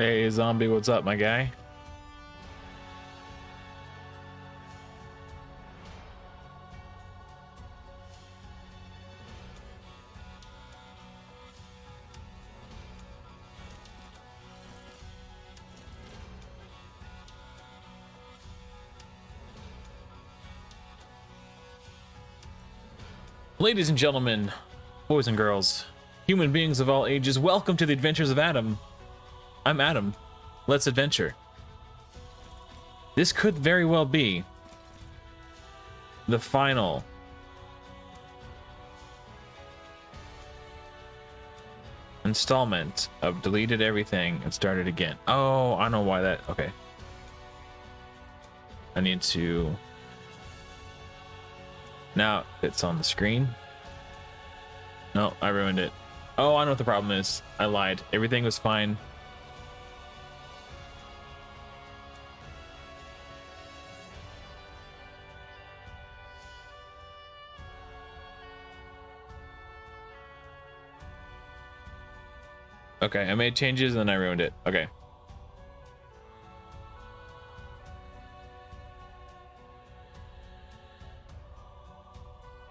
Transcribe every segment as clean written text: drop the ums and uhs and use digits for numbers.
Hey, zombie, what's up, my guy? Ladies and gentlemen, boys and girls, human beings of all ages, welcome to the adventures of Adam. I'm Adam. Let's adventure. This could very well be the final installment of Deleted Everything and Started Again. Oh, I know why that. Okay. I need to. Now it's on the screen. No, I ruined it. Oh, I know what the problem is. I lied. Everything was fine. Okay, I made changes and then I ruined it. Okay.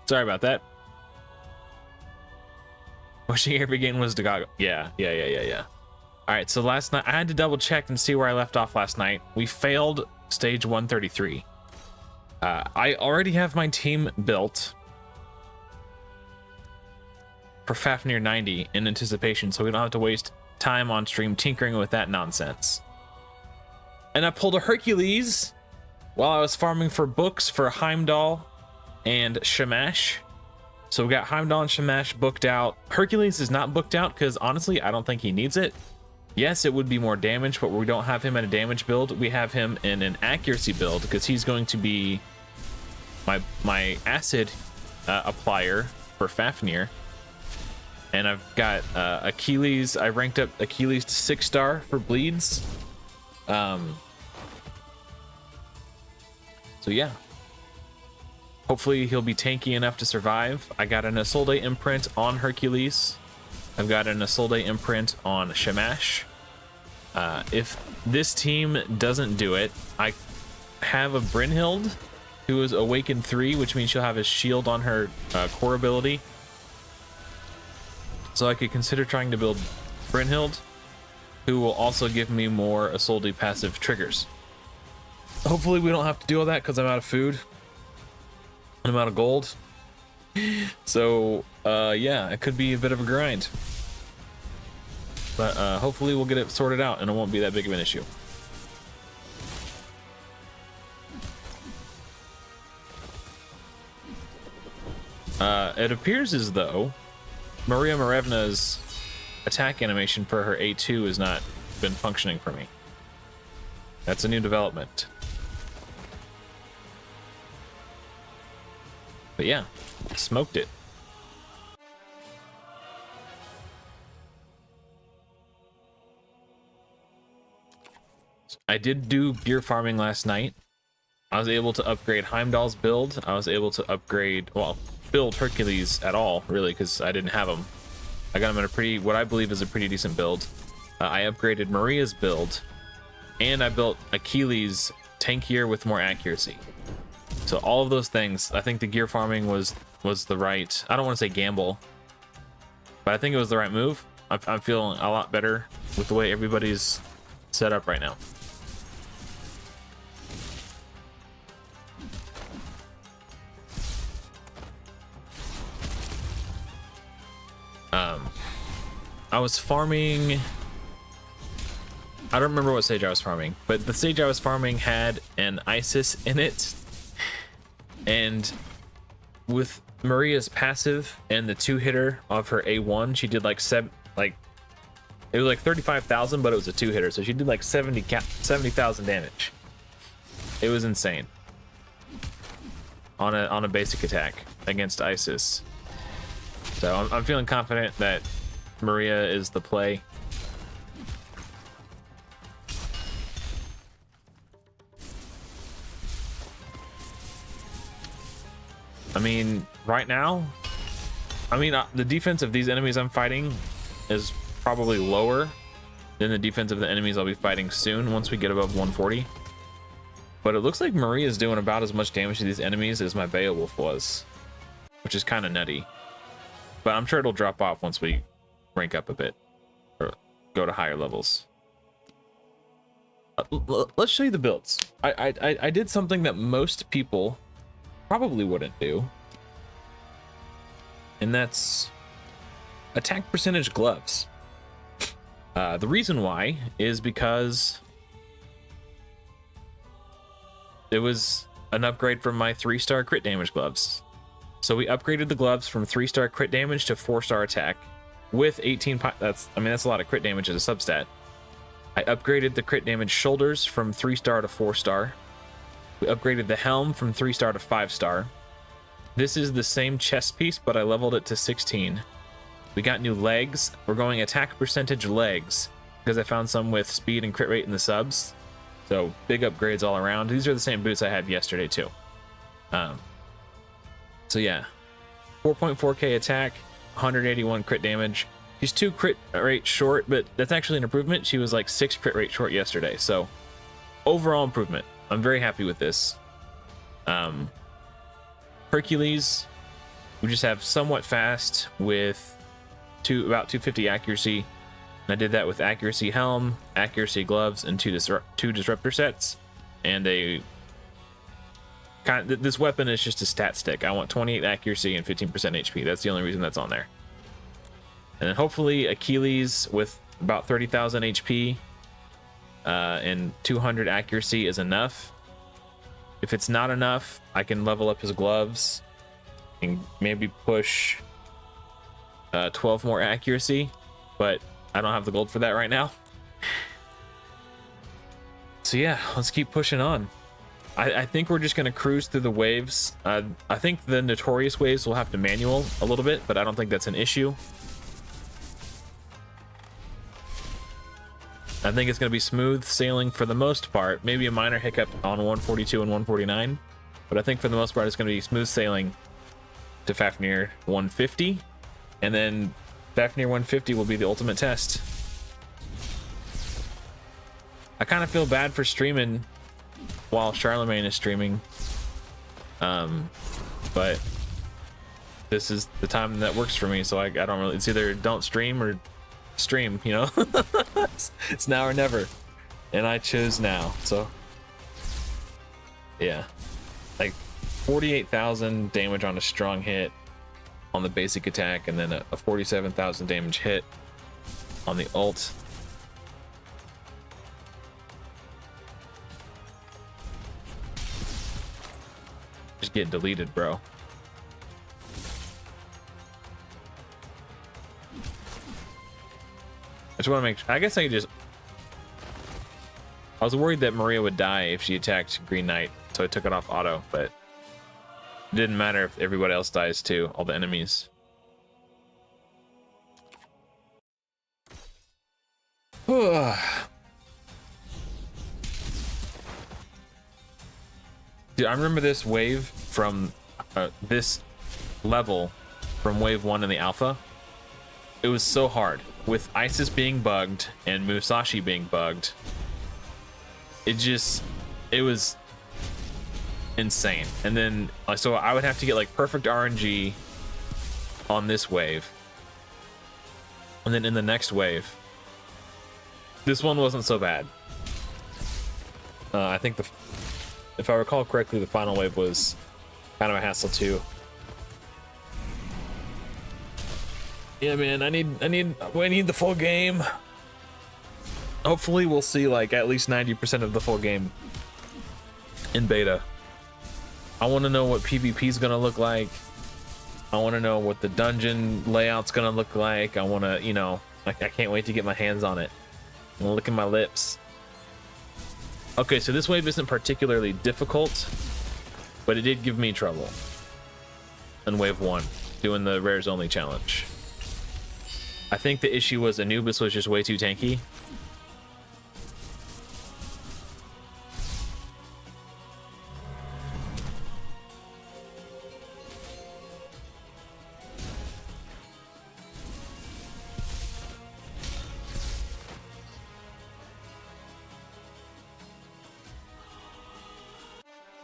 Sorry about that. Wishing every game was Chicago. Yeah. All right, so last night I had to double check and see where I left off last night. We failed stage 133. I already have my team built for Fafnir 90 in anticipation, so we don't have to waste time on stream tinkering with that nonsense. And I pulled a Hercules while I was farming for books for Heimdall and Shamash. So we got Heimdall and Shamash booked out. Hercules is not booked out because honestly, I don't think he needs it. Yes, it would be more damage, but we don't have him in a damage build. We have him in an accuracy build because he's going to be my acid applier for Fafnir. And I've got Achilles. I ranked up Achilles to 6-star for bleeds. So yeah. Hopefully he'll be tanky enough to survive. I got an Isolde imprint on Hercules. I've got an Isolde imprint on Shamash. If this team doesn't do it, I have a Brynhild who is Awakened 3, which means she'll have his shield on her core ability. So I could consider trying to build Brynhild, who will also give me more Isolde passive triggers. Hopefully we don't have to do all that because I'm out of food. I'm out of gold. So yeah, it could be a bit of a grind. But hopefully we'll get it sorted out and it won't be that big of an issue. It appears as though Maria Marevna's attack animation for her A2 has not been functioning for me. That's a new development. But yeah, smoked it. I did do gear farming last night. I was able to upgrade Heimdall's build. I was able to upgrade, well, build Hercules at all, really, because I didn't have him. I got him in a pretty, what I believe is a pretty decent build. I upgraded Maria's build, and I built Achilles tankier with more accuracy. So all of those things, I think the gear farming was the right, I don't want to say gamble, but I think it was the right move. I'm feeling a lot better with the way everybody's set up right now. I was farming, I don't remember what stage I was farming, but the stage I was farming had an Isis in it. And with Maria's passive and the 2-hitter of her A1, she did like it was like 35,000, but it was a 2-hitter, so she did like 70,000 damage. It was insane on a basic attack against Isis. So I'm feeling confident that Maria is the play. I mean, right now, the defense of these enemies I'm fighting is probably lower Then the defense of the enemies I'll be fighting soon once we get above 140. But it looks like Maria is doing about as much damage to these enemies as my Beowulf was, which is kind of nutty. But I'm sure it'll drop off once we rank up a bit or go to higher levels. Let's show you the builds. I did something that most people probably wouldn't do, and that's attack percentage gloves. The reason why is because it was an upgrade from my 3-star crit damage gloves. So we upgraded the gloves from 3-star crit damage to 4-star attack with 18. That's a lot of crit damage as a substat. I upgraded the crit damage shoulders from 3-star to 4-star. We upgraded the helm from 3-star to 5-star. This is the same chest piece, but I leveled it to 16. We got new legs. We're going attack percentage legs because I found some with speed and crit rate in the subs. So big upgrades all around. These are the same boots I had yesterday too. So yeah, 4.4k attack, 181 crit damage. She's 2 crit rate short, but that's actually an improvement. She was like 6 crit rate short yesterday. So overall improvement. I'm very happy with this. Hercules, we just have somewhat fast with about 250 accuracy. And I did that with accuracy helm, accuracy gloves, and two disruptor sets. And this weapon is just a stat stick. I want 28 accuracy and 15% HP. That's the only reason that's on there. And then hopefully Achilles with about 30,000 HP and 200 accuracy is enough. If it's not enough, I can level up his gloves and maybe push 12 more accuracy, but I don't have the gold for that right now. So yeah, let's keep pushing on. I think we're just going to cruise through the waves. I think the notorious waves will have to manual a little bit, but I don't think that's an issue. I think it's going to be smooth sailing for the most part. Maybe a minor hiccup on 142 and 149, but I think for the most part it's going to be smooth sailing to Fafnir 150, and then Fafnir 150 will be the ultimate test. I kind of feel bad for streaming while Charlemagne is streaming, but this is the time that works for me, so I don't really, it's either don't stream or stream, you know. It's now or never, and I chose now. So yeah, like 48,000 damage on a strong hit on the basic attack, and then a 47,000 damage hit on the ult. Just getting deleted, bro. I just want to make sure. I guess I could just. I was worried that Maria would die if she attacked Green Knight, so I took it off auto, but it didn't matter if everybody else dies too, all the enemies. Dude, I remember this wave from this level from wave 1 in the alpha. It was so hard with Isis being bugged and Musashi being bugged. It was insane. And then so I would have to get like perfect RNG on this wave, and then in the next wave, this one wasn't so bad. I think if I recall correctly, the final wave was kind of a hassle too. Yeah, man, I need the full game. Hopefully we'll see like at least 90% of the full game in beta. I want to know what PvP is gonna look like. I want to know what the dungeon layout's gonna look like. I want to, you know, I can't wait to get my hands on it. I'm licking my lips. Okay, so this wave isn't particularly difficult, but it did give me trouble in wave 1 doing the rares only challenge. I think the issue was Anubis was just way too tanky.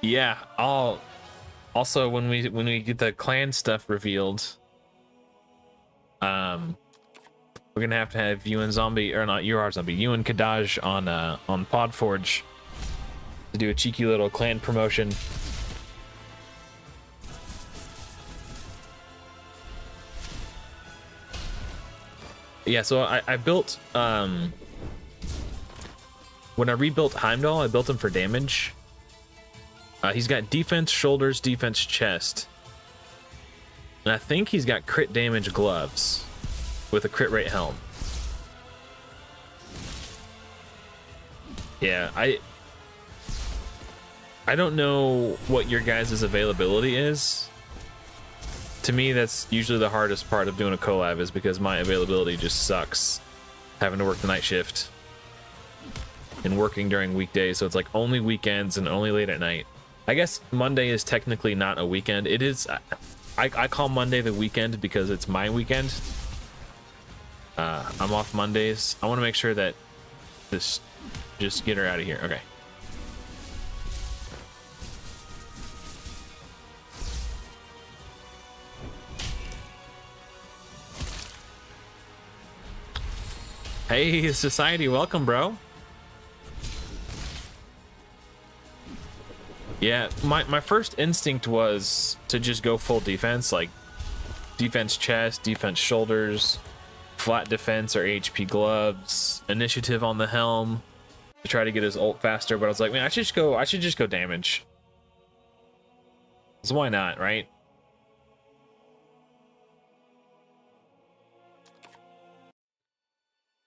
Yeah, I'll also when we get the clan stuff revealed, we're gonna have to have you and Zombie, or not you are Zombie, you and Kadaj on Podforge to do a cheeky little clan promotion. Yeah, so I built when I rebuilt Heimdall, I built him for damage. He's got defense shoulders, defense chest, and I think he's got crit damage gloves with a crit rate helm. Yeah, I don't know what your guys' availability is. To me, that's usually the hardest part of doing a collab, is because my availability just sucks, having to work the night shift and working during weekdays, so it's like only weekends and only late at night. I guess Monday is technically not a weekend. It is. I call Monday the weekend because it's my weekend. I'm off Mondays. I want to make sure that this, just get her out of here. Okay. Hey, Society, welcome, bro. Yeah, my first instinct was to just go full defense, like defense chest, defense shoulders, flat defense or HP gloves, initiative on the helm to try to get his ult faster, but I was like, man, I should just go damage. So why not, right?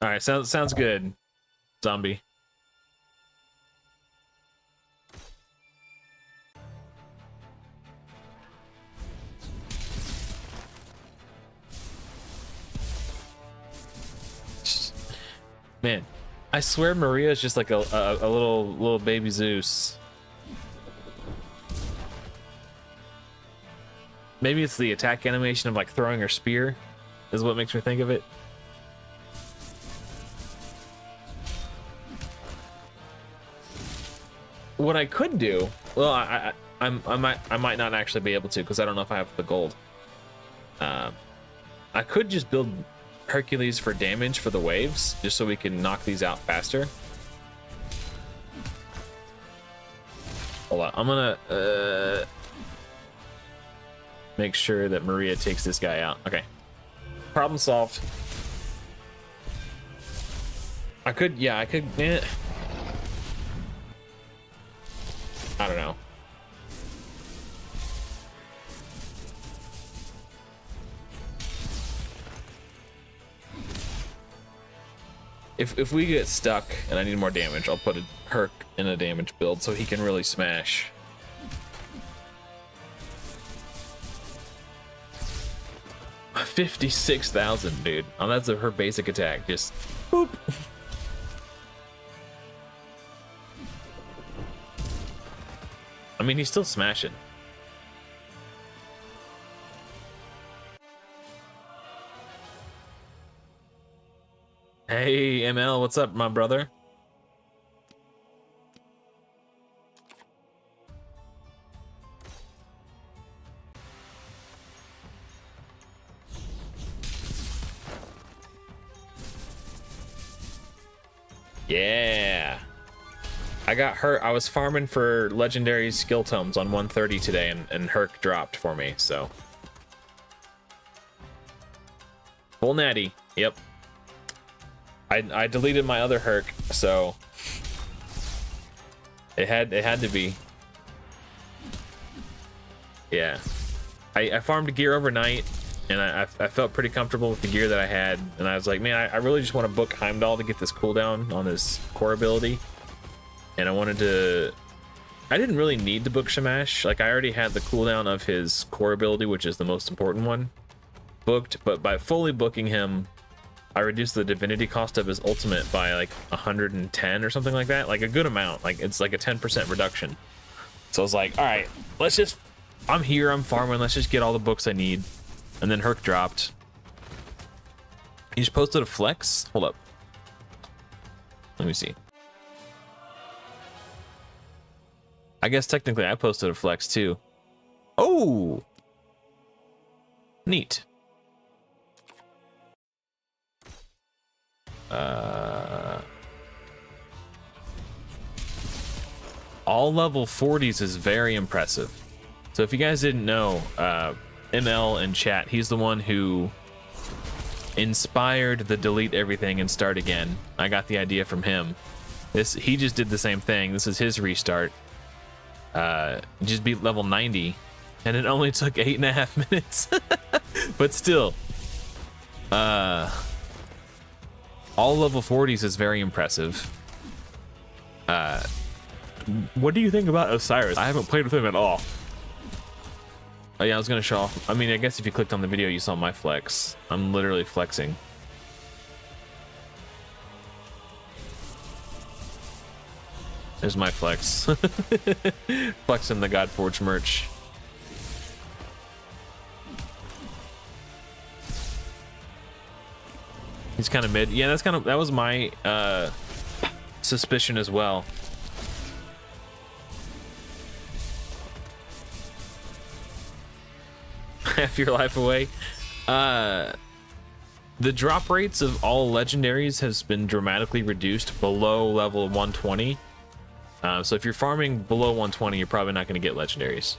All right, sounds good, Zombie. Man, I swear Maria is just like a little baby Zeus. Maybe it's the attack animation of like throwing her spear is what makes me think of it. What I could do, well, I might not actually be able to, because I don't know if I have the gold. I could just build Hercules for damage for the waves, just so we can knock these out faster. Hold on, I'm gonna make sure that Maria takes this guy out. Okay, problem solved. I could, yeah, I could. I don't know. If we get stuck and I need more damage, I'll put a Herc in a damage build so he can really smash. $56,000, dude. Oh, that's her basic attack. Just boop. I mean, he's still smashing. Hey, ML, what's up, my brother? Yeah. I got hurt. I was farming for legendary skill tomes on 130 today, and Herc dropped for me, so. Full natty. Yep. I deleted my other Herc, so it had to be. Yeah. I farmed gear overnight, and I felt pretty comfortable with the gear that I had, and I was like, man, I really just want to book Heimdall to get this cooldown on his core ability. And I wanted to, I didn't really need to book Shamash. Like, I already had the cooldown of his core ability, which is the most important one, booked. But by fully booking him, I reduced the divinity cost of his ultimate by like 110 or something like that. Like a good amount. Like, it's like a 10% reduction. So I was like, all right, let's just, I'm here, I'm farming, let's just get all the books I need. And then Herc dropped. He just posted a flex. Hold up. Let me see. I guess technically I posted a flex too. Oh, neat. All level 40s is very impressive. So if you guys didn't know, ML in chat, he's the one who inspired the delete everything and start again. I got the idea from him. He just did the same thing. This is his restart. Just beat level 90, and it only took 8.5 minutes. But still, all level 40s is very impressive. What do you think about Osiris? I haven't played with him at all. Oh yeah, I was gonna show off. I mean, I guess if you clicked on the video, you saw my flex. I'm literally flexing. There's my flex. Flexing the Godforge merch. He's kind of mid. Yeah, that was my suspicion as well. Half your life away. The drop rates of all legendaries has been dramatically reduced below level 120. So if you're farming below 120, you're probably not going to get legendaries.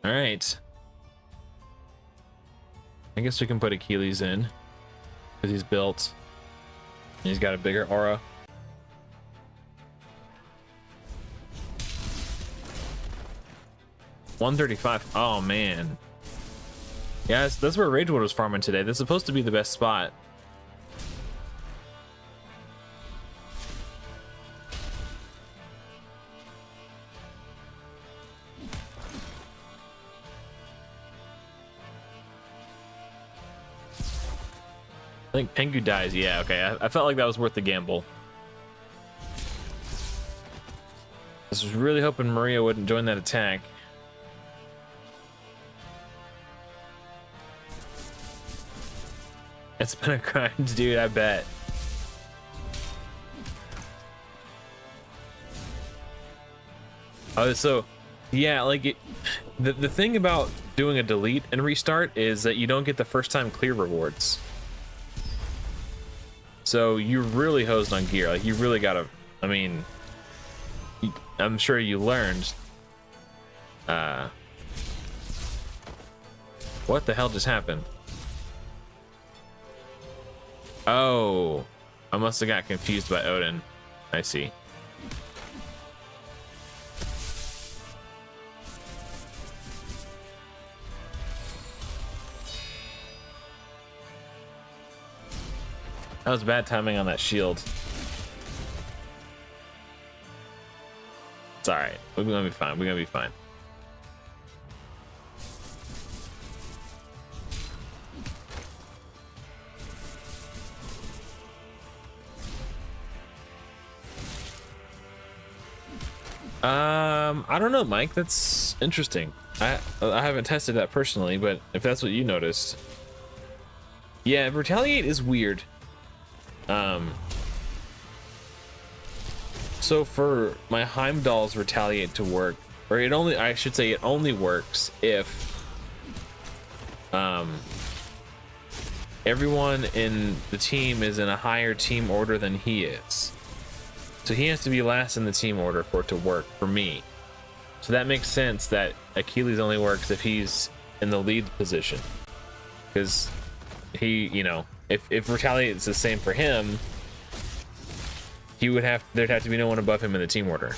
All right. I guess we can put Achilles in because he's built. He's got a bigger aura. $135. Oh man. Yeah, that's where Ragewood was farming today. That's supposed to be the best spot. I think Pengu dies. Yeah, okay. I felt like that was worth the gamble. I was really hoping Maria wouldn't join that attack. It's been a grind, dude, I bet. Oh, so, yeah, like, the thing about doing a delete and restart is that you don't get the first time clear rewards. So you're really hosed on gear. Like, you really gotta, I mean, I'm sure you learned. What the hell just happened? Oh, I must have got confused by Odin. I see. That was bad timing on that shield. It's all right. We're gonna be fine. We're gonna be fine. I don't know, Mike. That's interesting. I haven't tested that personally, but if that's what you noticed, yeah, retaliate is weird. So for my Heimdall's retaliate to work, or I should say it only works if everyone in the team is in a higher team order than he is. So he has to be last in the team order for it to work for me. So that makes sense that Achilles only works if he's in the lead position, because he, you know, if retaliate is the same for him, there'd have to be no one above him in the team order.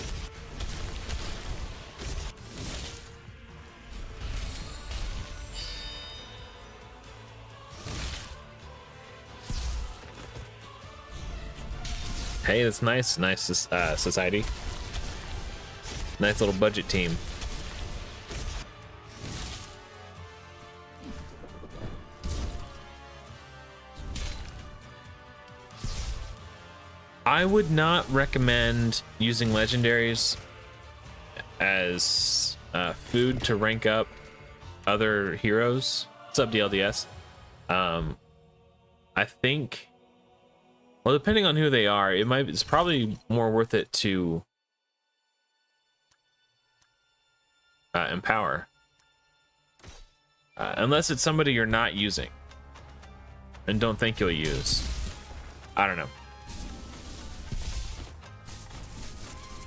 Hey, that's nice. Nice society. Nice little budget team. I would not recommend using legendaries as food to rank up other heroes. What's up, DLDS? I think, well, depending on who they are, it's probably more worth it to empower, unless it's somebody you're not using and don't think you'll use. I don't know.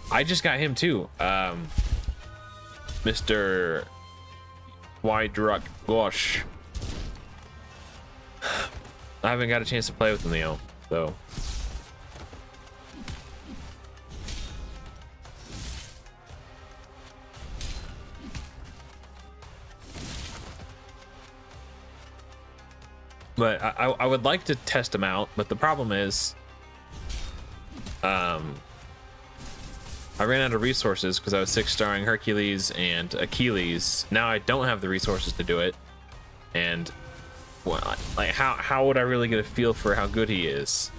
I just got him too, Mr. Wydruck Gosh. I haven't got a chance to play with him though, so. But I would like to test him out, but the problem is, I ran out of resources because I was 6-starring Hercules and Achilles. Now I don't have the resources to do it, and well, like how would I really get a feel for how good he is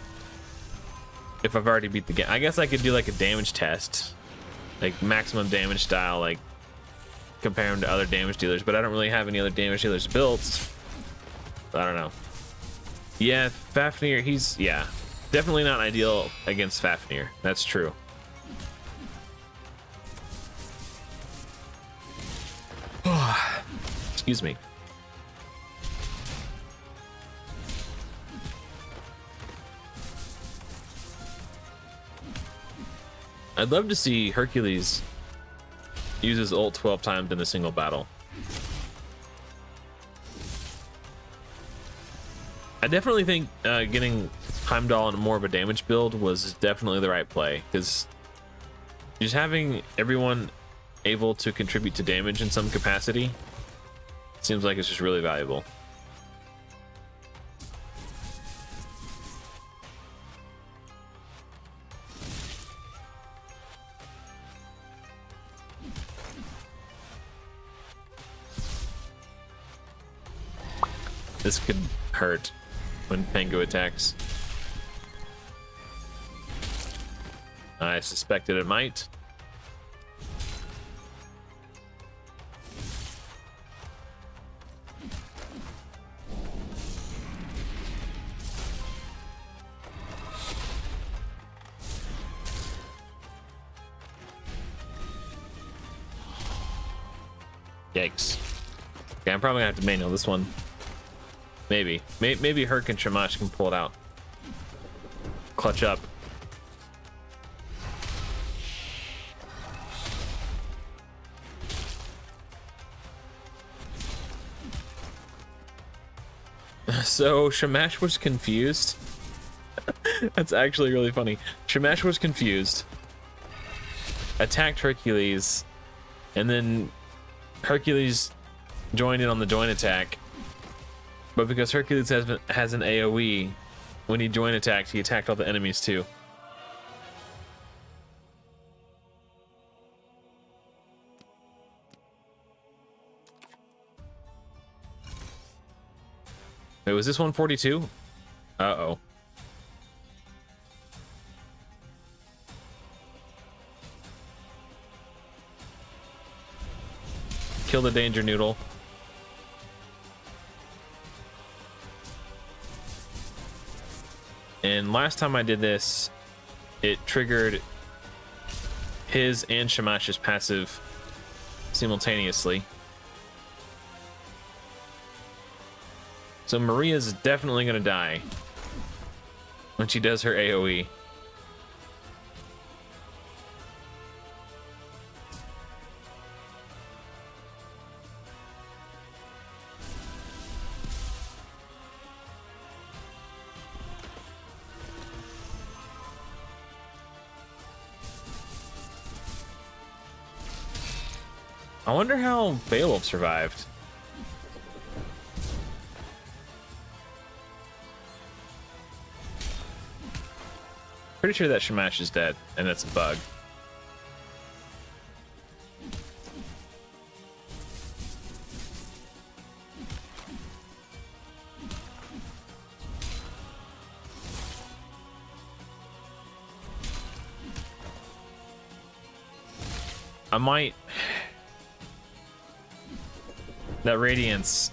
if I've already beat the game? I guess I could do like a damage test, like maximum damage style, like compare him to other damage dealers, but I don't really have any other damage dealers built. I don't know. Yeah, Fafnir, he's, yeah, definitely not ideal against Fafnir. That's true. Excuse me. I'd love to see Hercules use his ult 12 times in a single battle. I definitely think getting Heimdall into more of a damage build was definitely the right play, because just having everyone able to contribute to damage in some capacity seems like it's just really valuable. This could hurt when Pengu attacks. I suspected it might. Yikes. Okay, I'm probably gonna have to manual this one. Maybe Herc and Shamash can pull it out. Clutch up. So Shamash was confused. That's actually really funny. Shamash was confused, attacked Hercules, and then Hercules joined in on the joint attack. But because Hercules has an AoE, when he joint attacked, he attacked all the enemies too. Wait, was this 142? Uh-oh. Kill the danger noodle. And last time I did this, it triggered his and Shamash's passive simultaneously. So Maria's definitely gonna die when she does her AoE. I wonder how Beowulf survived. Pretty sure that Shamash is dead, and that's a bug. I might. That radiance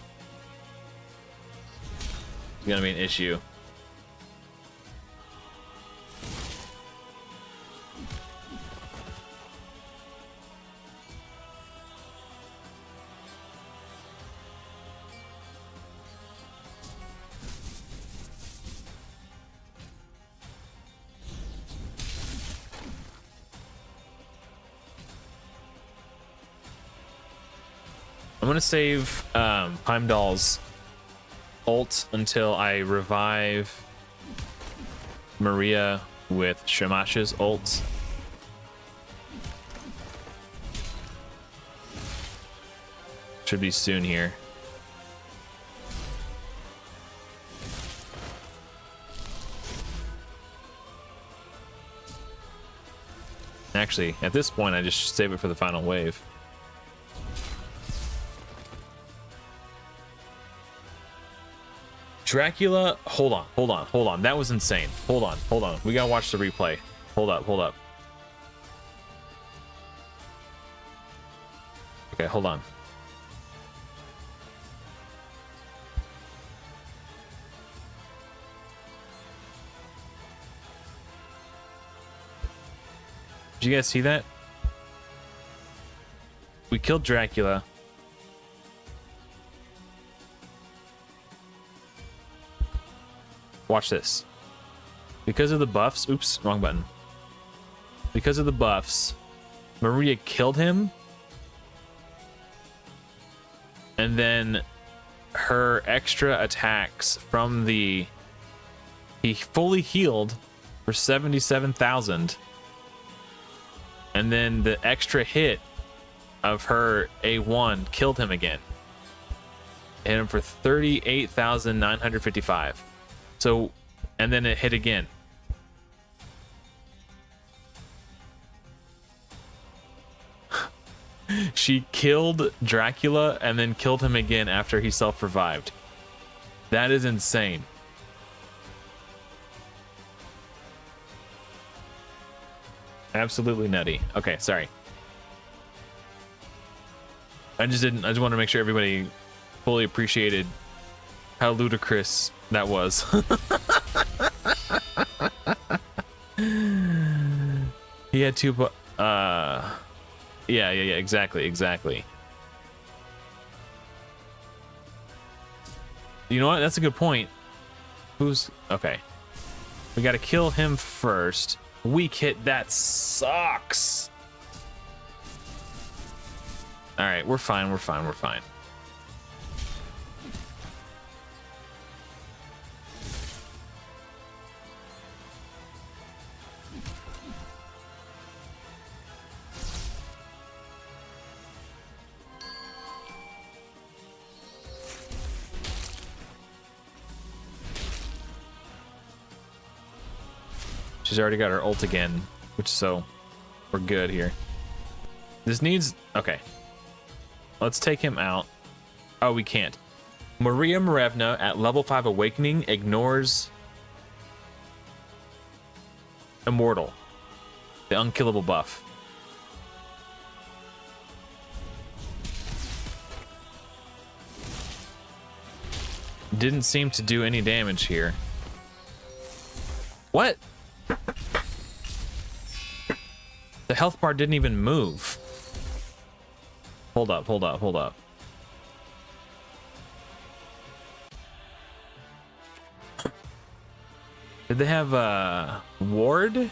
is gonna be an issue. I'm gonna save Heimdall's ult until I revive Maria with Shamash's ult. Should be soon here. Actually, at this point, I just save it for the final wave. Dracula, hold on. That was insane. Hold on. We gotta watch the replay. Hold up. Okay, hold on. Did you guys see that? We killed Dracula. Watch this. Because of the buffs, oops, wrong button. Because of the buffs, Maria killed him. And then her extra attacks from the... He fully healed for 77,000. And then the extra hit of her A1 killed him again. Hit him for 38,955. So, and then it hit again. She killed Dracula and then killed him again after he self-revived. That is insane. Absolutely nutty. Okay, sorry. I just want to make sure everybody fully appreciated how ludicrous that was. He had two yeah, exactly. You know what? That's a good point. Who's okay? We got to kill him first. Weak hit, that sucks. All right, we're fine. She's already got her ult again, which so we're good here. This needs, okay. Let's take him out. Oh, we can't. Maria Marevna at level 5 Awakening ignores Immortal, the unkillable buff. Didn't seem to do any damage here. What? The health bar didn't even move. Hold up. Did they have a ward?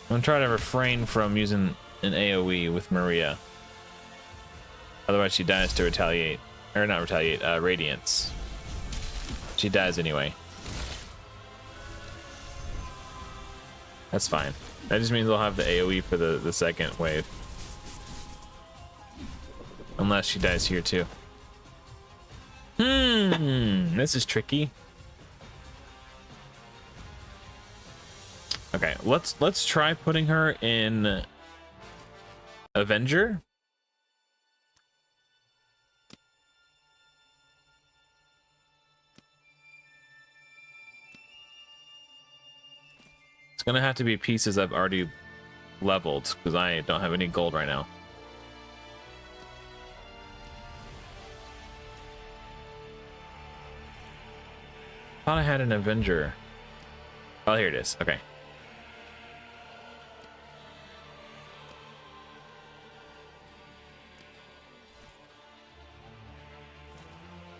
I'm trying to refrain from using an AoE with Maria. Otherwise she dies to retaliate. Or not retaliate, radiance. She dies anyway. That's fine. That just means I'll have the AoE for the second wave. Unless she dies here too. This is tricky. Okay, let's try putting her in Avenger. It's gonna have to be pieces I've already leveled because I don't have any gold right now. Thought I had an Avenger. Oh, here it is. Okay.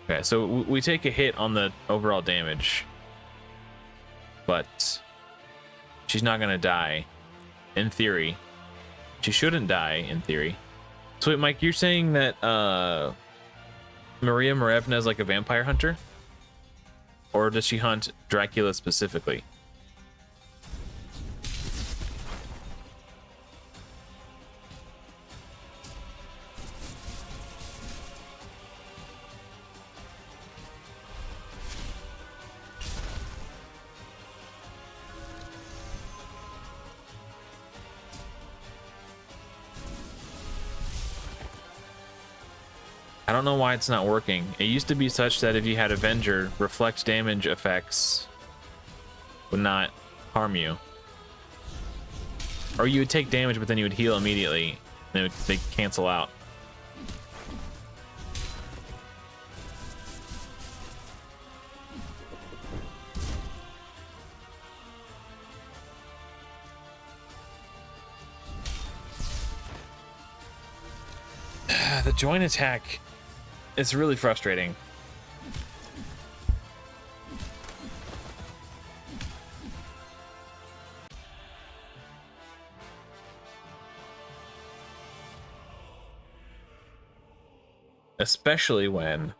Okay, so we take a hit on the overall damage, but she's not gonna die. In theory, she shouldn't die. In theory. So wait, Mike, you're saying that Maria Marevna is like a vampire hunter, or does she hunt Dracula specifically? I don't know why it's not working. It used to be such that if you had Avenger, reflect damage effects would not harm you. Or you would take damage, but then you would heal immediately. And they'd cancel out. The joint attack. It's really frustrating. Especially when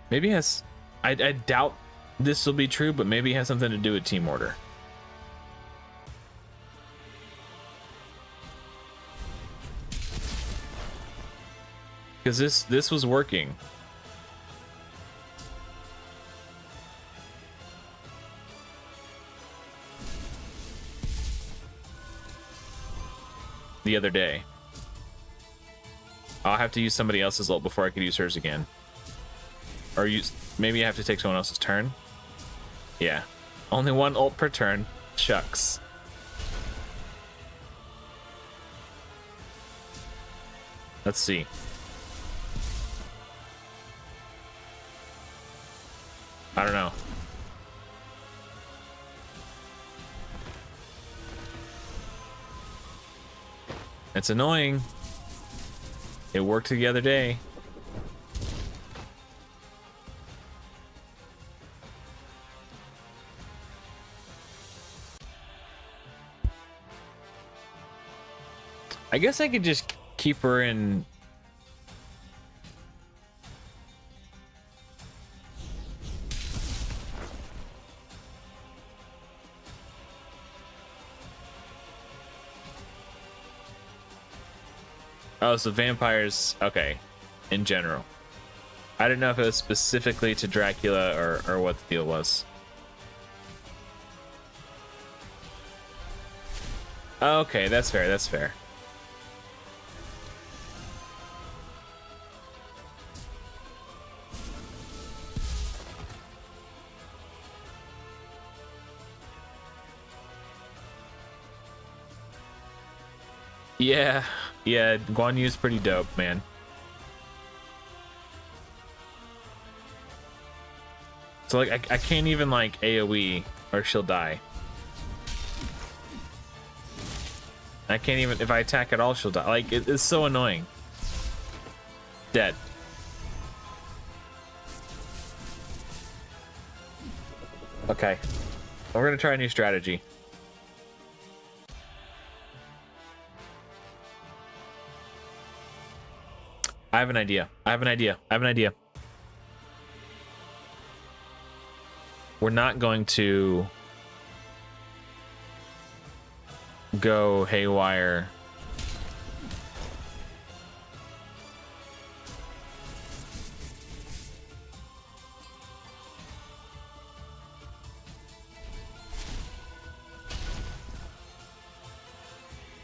maybe it has I doubt this will be true, but maybe it has something to do with team order. Because this was working. The other day. I'll have to use somebody else's ult before I could use hers again. Or maybe I have to take someone else's turn. Yeah. Only one ult per turn. Shucks. Let's see. I don't know. It's annoying. It worked the other day. I guess I could just keep her in. Oh, so vampires, okay, in general. I didn't know if it was specifically to Dracula or what the deal was. Okay, that's fair, that's fair. Yeah. Yeah, Guan Yu's pretty dope, man. So like I can't even like AoE or she'll die. I can't even, if I attack at all, she'll die. Like it's so annoying. Dead. Okay. We're gonna try a new strategy. I have an idea. I have an idea. I have an idea. We're not going to go haywire.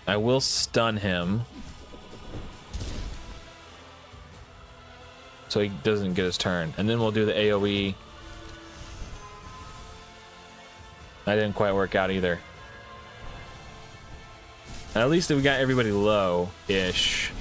I will stun him so he doesn't get his turn, and then we'll do the AoE. That didn't quite work out either. At least we got everybody low-ish.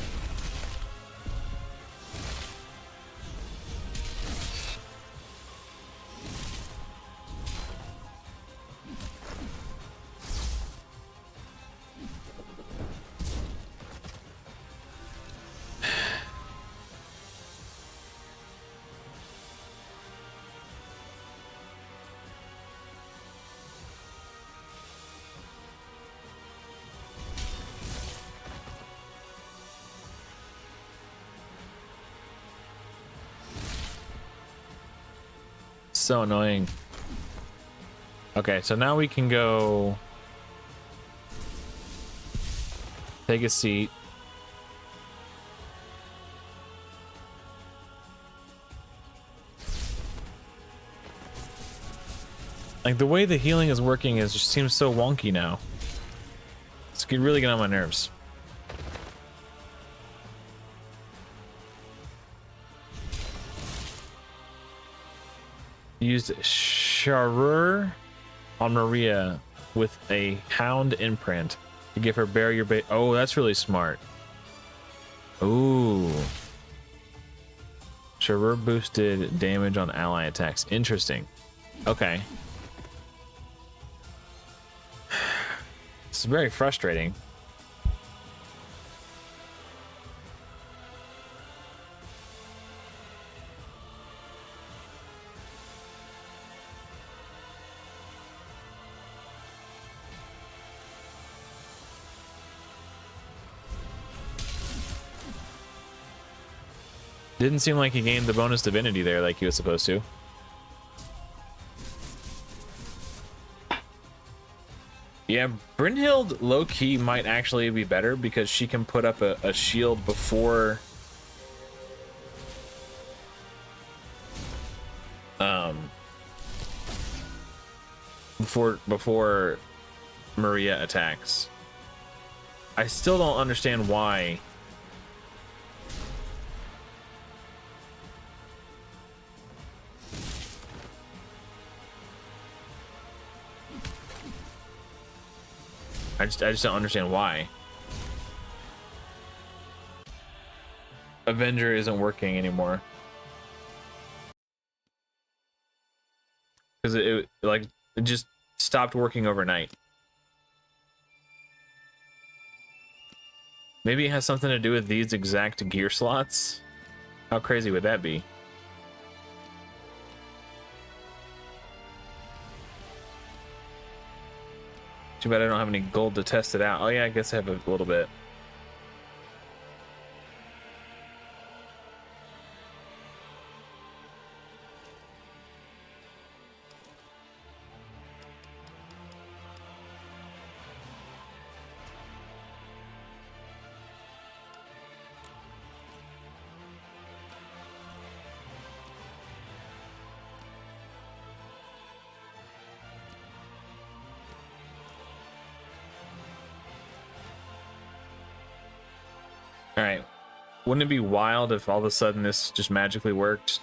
So annoying. Okay, so now we can go take a seat. Like, the way the healing is working is just seems so wonky now. It's really getting on my nerves. Used Charreur on Maria with a hound imprint to give her barrier bait. Oh, that's really smart. Ooh. Charreur boosted damage on ally attacks. Interesting. Okay. It's very frustrating. Didn't seem like he gained the bonus divinity there like he was supposed to. Yeah, Brynhild low-key might actually be better because she can put up a shield before before Maria attacks. I still don't understand why. I just don't understand why. Avenger isn't working anymore. Because it just stopped working overnight. Maybe it has something to do with these exact gear slots. How crazy would that be? Too bad I don't have any gold to test it out. Oh yeah, I guess I have a little bit. All right. Wouldn't it be wild if all of a sudden this just magically worked?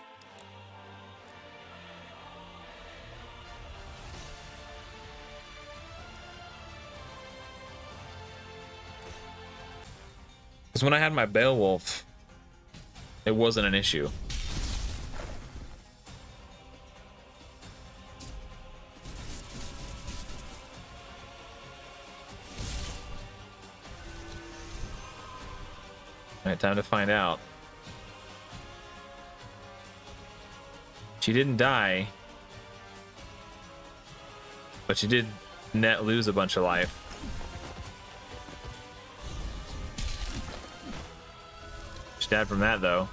Because when I had my Beowulf, it wasn't an issue. All right, time to find out. She didn't die, but she did net lose a bunch of life. She died from that, though.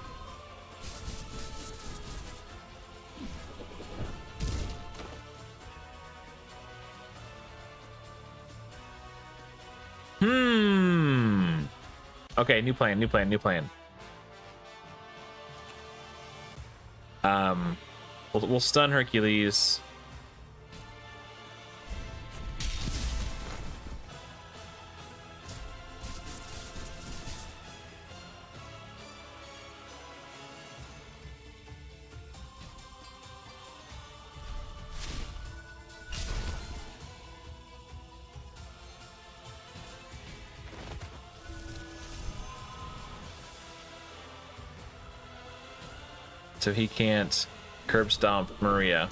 Okay, new plan. We'll stun Hercules. so he can't curb stomp Maria.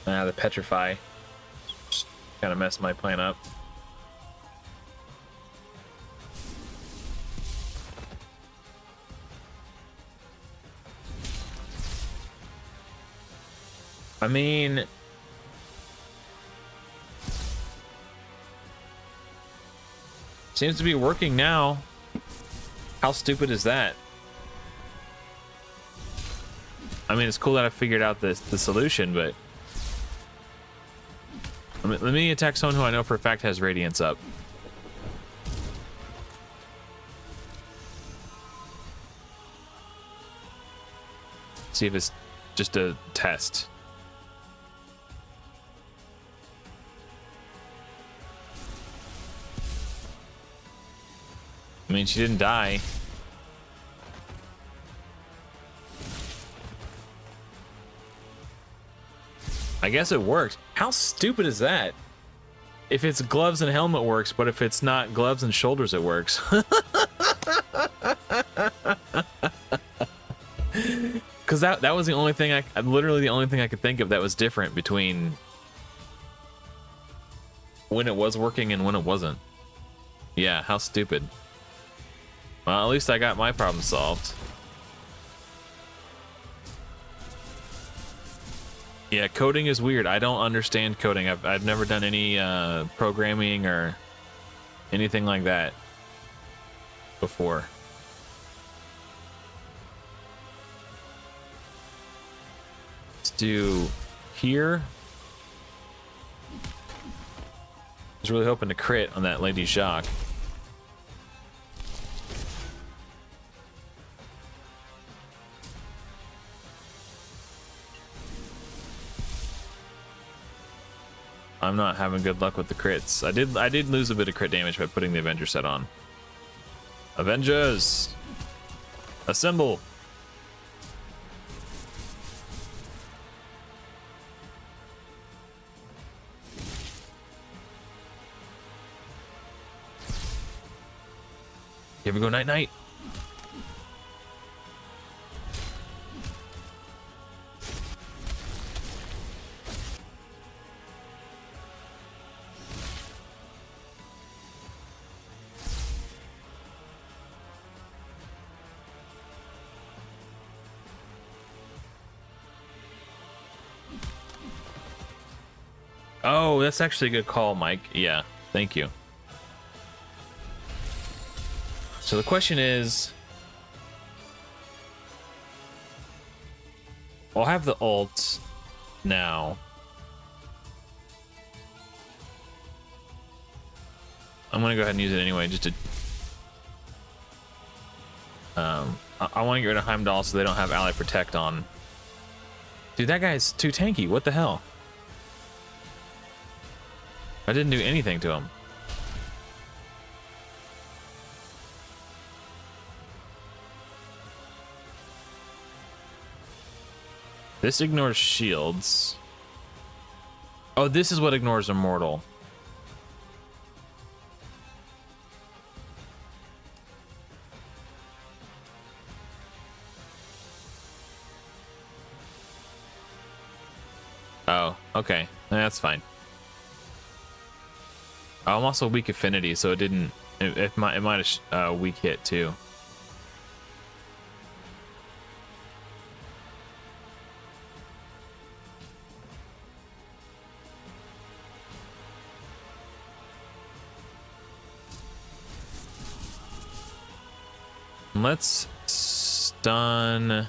The petrify just kind of messed my plan up. I mean, seems to be working now. How stupid is that? I mean, it's cool that I figured out the solution, but let me attack someone who I know for a fact has radiance up. See if it's just a test. I mean, she didn't die. I guess it worked. How stupid is that? If it's gloves and helmet works, but if it's not gloves and shoulders, it works. Because that was the only thing literally the only thing I could think of that was different between when it was working and when it wasn't. Yeah, how stupid. Well, at least I got my problem solved. Yeah, coding is weird. I don't understand coding. I've never done any programming or anything like that before. Let's do here. I was really hoping to crit on that Lady Jacques. I'm not having good luck with the crits. I did lose a bit of crit damage by putting the Avenger set on. Avengers! Assemble! Here we go, night night. Oh, that's actually a good call, Mike. Yeah, thank you. So the question is, I'll have the ult now. I'm gonna go ahead and use it anyway, just to I want to get rid of Heimdall so they don't have ally protect on. Dude, that guy's too tanky. What the hell? I didn't do anything to him. This ignores shields. Oh, this is what ignores immortal. Oh, okay. That's fine. I'm also weak affinity, so it didn't. It might have weak hit too. Let's stun.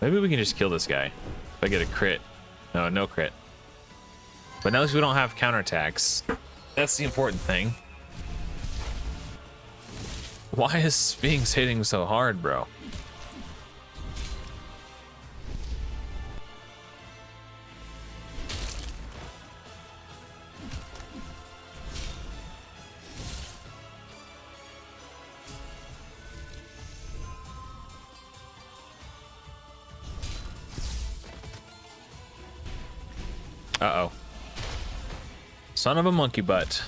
Maybe we can just kill this guy. If I get a crit. No, no crit. But now we don't have counterattacks. That's the important thing. Why is Sphinx hitting so hard, bro? Uh-oh. Son of a monkey butt.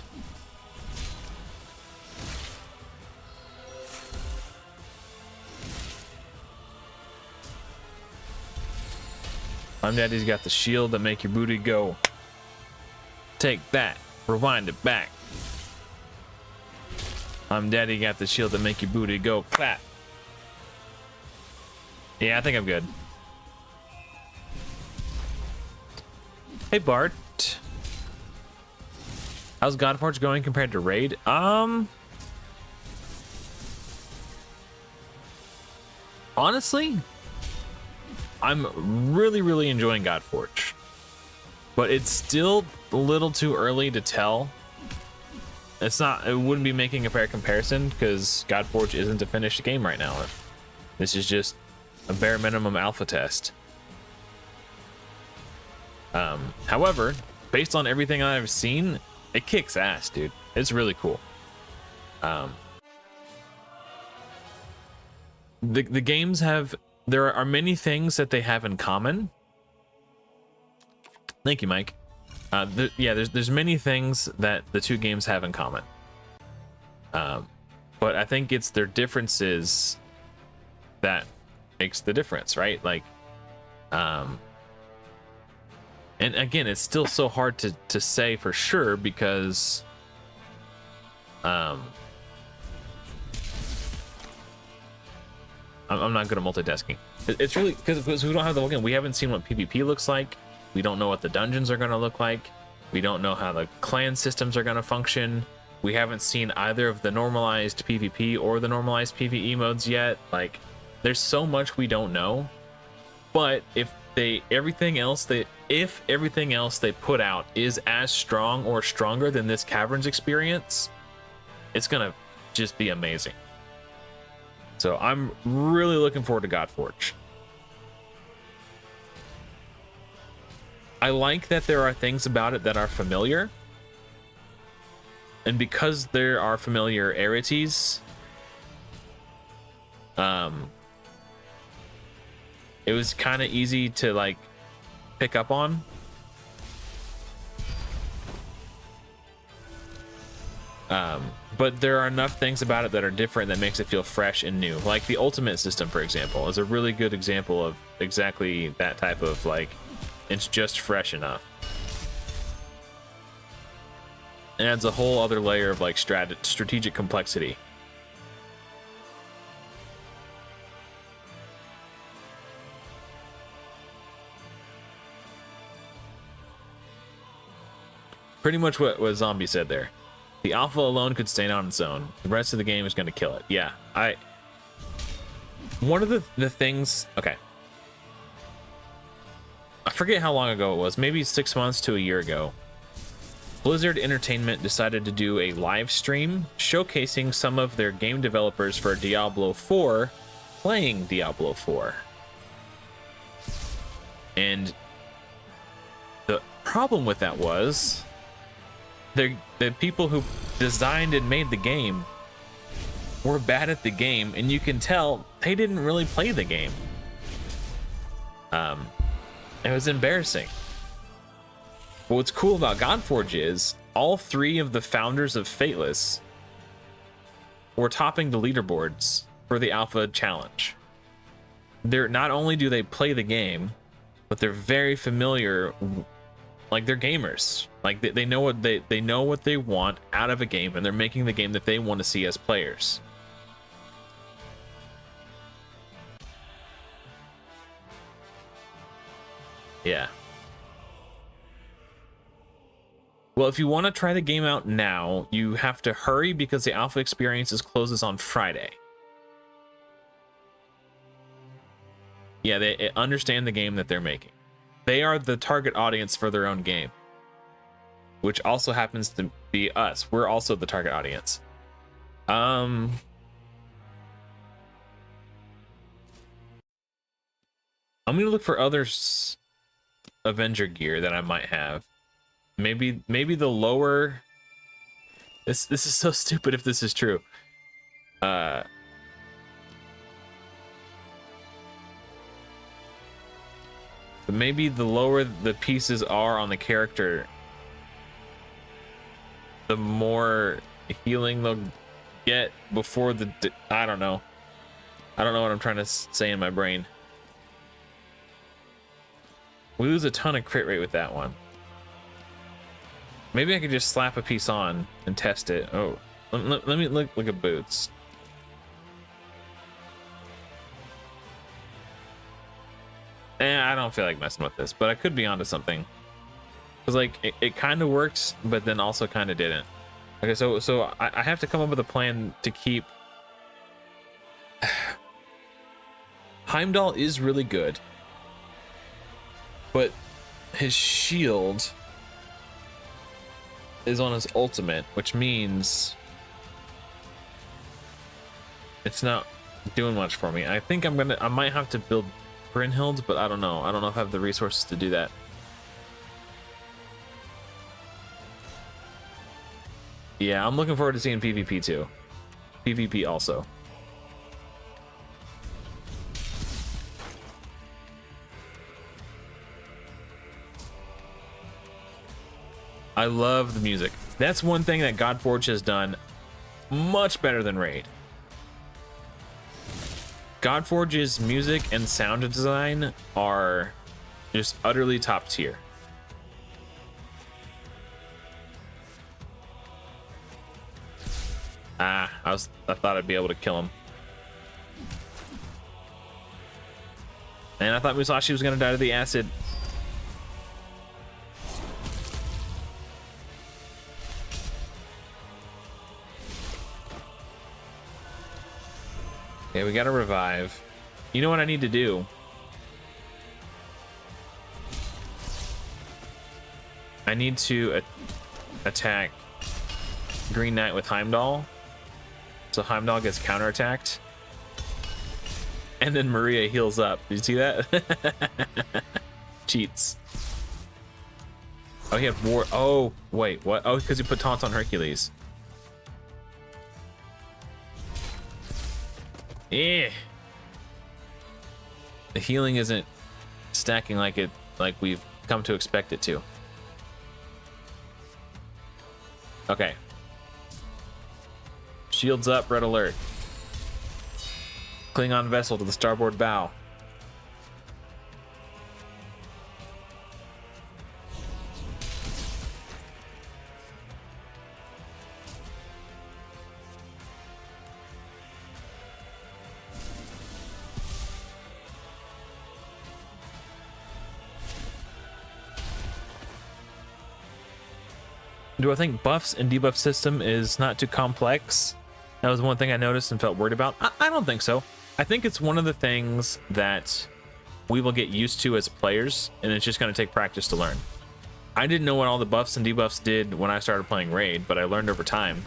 I'm Daddy's got the shield that make your booty go. Take that. Rewind it back. I'm Daddy got the shield that make your booty go clap. Yeah, I think I'm good. Hey, Bart. How's Godforge going compared to Raid? Honestly, I'm really enjoying Godforge, but it's still a little too early to tell. It wouldn't be making a fair comparison because Godforge isn't a finished game right now. This is just a bare minimum alpha test. However, based on everything I've seen, it kicks ass, dude. It's really cool. The games there are many things that they have in common. Thank you, Mike. Yeah, there's many things that the two games have in common. But I think it's their differences that makes the difference, right? Like, and again, it's still so hard to say for sure because I'm not good at multitasking. It's really because we don't have the login. We haven't seen what PvP looks like. We don't know what the dungeons are going to look like. We don't know how the clan systems are going to function. We haven't seen either of the normalized PvP or the normalized PvE modes yet. Like, there's so much we don't know. But if everything else they put out is as strong or stronger than this Caverns experience, it's gonna just be amazing. So I'm really looking forward to Godforge. I like that there are things about it that are familiar, and because there are familiarities, it was kind of easy to like pick up on. But there are enough things about it that are different that makes it feel fresh and new. Like the ultimate system, for example, is a really good example of exactly that type of like, it's just fresh enough. It adds a whole other layer of like strategic complexity. Pretty much what Zombie said there. The alpha alone could stand on its own. The rest of the game is going to kill it. Yeah, one of the things, okay, I forget how long ago it was, maybe 6 months to a year ago. Blizzard Entertainment decided to do a live stream showcasing some of their game developers for Diablo 4 playing Diablo 4. And the problem with that was the people who designed and made the game were bad at the game, and you can tell they didn't really play the game. It was embarrassing. But what's cool about Godforge is all three of the founders of Fateless were topping the leaderboards for the Alpha Challenge. They're not only do they play the game, but they're very familiar. Like, they're gamers. Like, they know what they know what they want out of a game, and they're making the game that they want to see as players. Yeah. Well, if you want to try the game out now, you have to hurry because the alpha experience closes on Friday. Yeah, they understand the game that they're making. They are the target audience for their own game, which also happens to be us. We're also the target audience. I'm gonna look for other Avenger gear that I might have. Maybe the lower. This is so stupid if this is true. But maybe the lower the pieces are on the character, the more healing they'll get before the... I don't know. I don't know what I'm trying to say in my brain. We lose a ton of crit rate with that one. Maybe I could just slap a piece on and test it. Oh, let me look at boots. I don't feel like messing with this, but I could be onto something. Because like it kind of worked, but then also kind of didn't. Okay, so I have to come up with a plan to keep. Heimdall is really good, but his shield is on his ultimate, which means it's not doing much for me. I think I might have to build Brynhild, but I don't know. I don't know if I have the resources to do that. Yeah, I'm looking forward to seeing PvP too. PvP also. I love the music. That's one thing that Godforge has done much better than Raid. Godforge's music and sound design are just utterly top tier. I thought I'd be able to kill him. And I thought Musashi was gonna die to the acid. Okay, we gotta revive. You know what I need to do? I need to attack Green Knight with Heimdall. So Heimdall gets counterattacked. And then Maria heals up. Did you see that? Cheats. Oh, he had war. Oh, wait, what? Oh, because he put taunts on Hercules. Eh. The healing isn't stacking like we've come to expect it to. Okay. Shields up, red alert. Klingon vessel to the starboard bow. Do I think buffs and debuff system is not too complex? That was one thing I noticed and felt worried about. I don't think so. I think it's one of the things that we will get used to as players, and it's just going to take practice to learn. I didn't know what all the buffs and debuffs did when I started playing Raid, but I learned over time.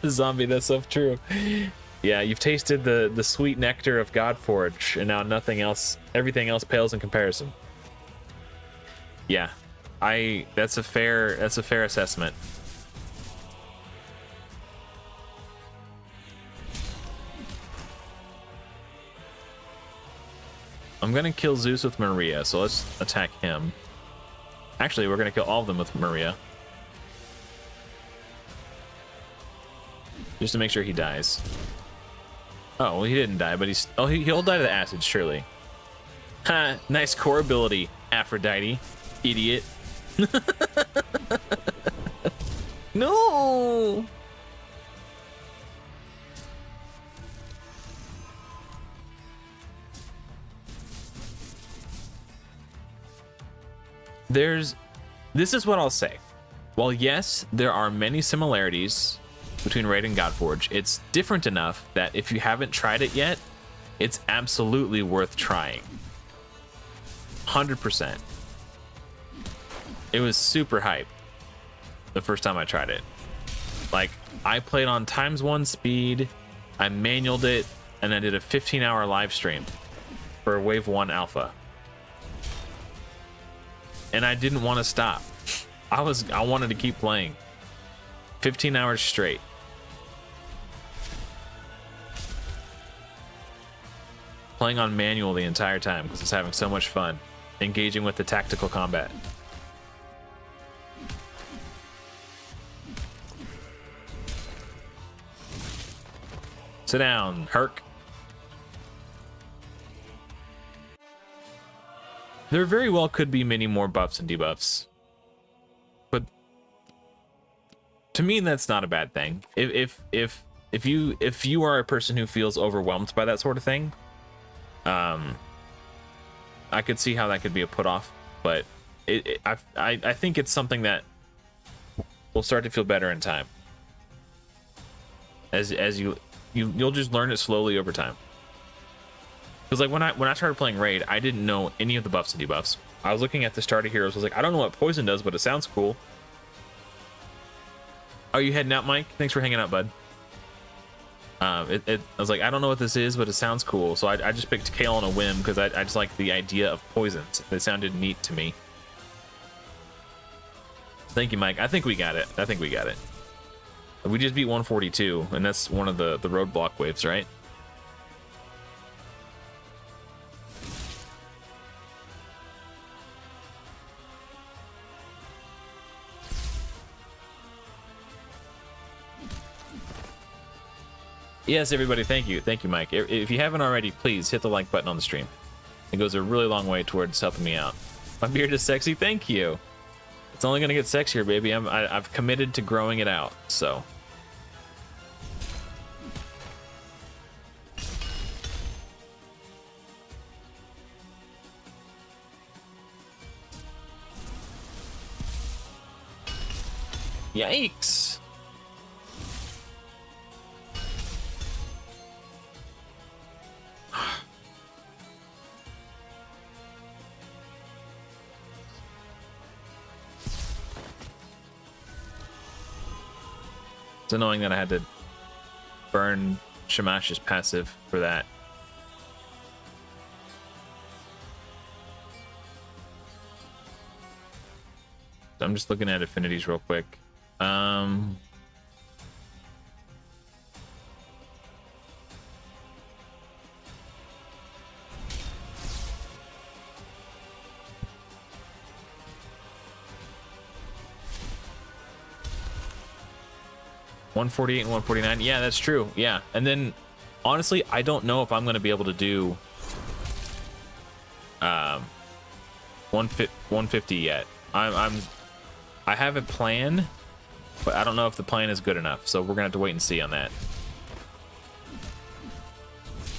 Zombie, that's so true. Yeah, you've tasted the sweet nectar of Godforge, and now nothing else, everything else pales in comparison. Yeah, that's a fair assessment. I'm gonna kill Zeus with Maria, so let's attack him. Actually, we're gonna kill all of them with Maria. Just to make sure he dies. Oh, well, he didn't die, but he'll die to the acid, surely. Ha, nice core ability, Aphrodite. Idiot. No! This is what I'll say. While yes, there are many similarities between Raid and Godforge, it's different enough that if you haven't tried it yet, it's absolutely worth trying. 100%. It was super hype the first time I tried it. Like, I played on ×1 speed, I manualed it, and I did a 15-hour live stream for Wave 1 Alpha. And I didn't want to stop. I wanted to keep playing 15 hours straight. Playing on manual the entire time because it's having so much fun engaging with the tactical combat. Sit down, Herc. There very well could be many more buffs and debuffs, but to me that's not a bad thing. If you are a person who feels overwhelmed by that sort of thing, I could see how that could be a put off, but I think it's something that will start to feel better in time. As you'll just learn it slowly over time. Because like when I started playing Raid, I didn't know any of the buffs and debuffs. I was looking at the starter heroes. I was like, I don't know what poison does, but it sounds cool. Oh, you heading out, Mike? Thanks for hanging out, bud. I was like, I don't know what this is, but it sounds cool. So I just picked Kale on a whim because I just like the idea of poisons. It sounded neat to me. Thank you, Mike. I think we got it. I think we got it. We just beat 142, and that's one of the roadblock waves, right? Yes, everybody, thank you, Mike. If you haven't already, please hit the like button on the stream. It goes a really long way towards helping me out. My beard is sexy. Thank you. It's only gonna get sexier, baby. I've committed to growing it out. So. Yikes. It's annoying that I had to burn Shamash's passive for that. I'm just looking at affinities real quick. 148 and 149. Yeah, that's true. Yeah, and then honestly, I don't know if I'm going to be able to do 150 yet. I have a plan, but I don't know if the plan is good enough. So we're gonna have to wait and see on that.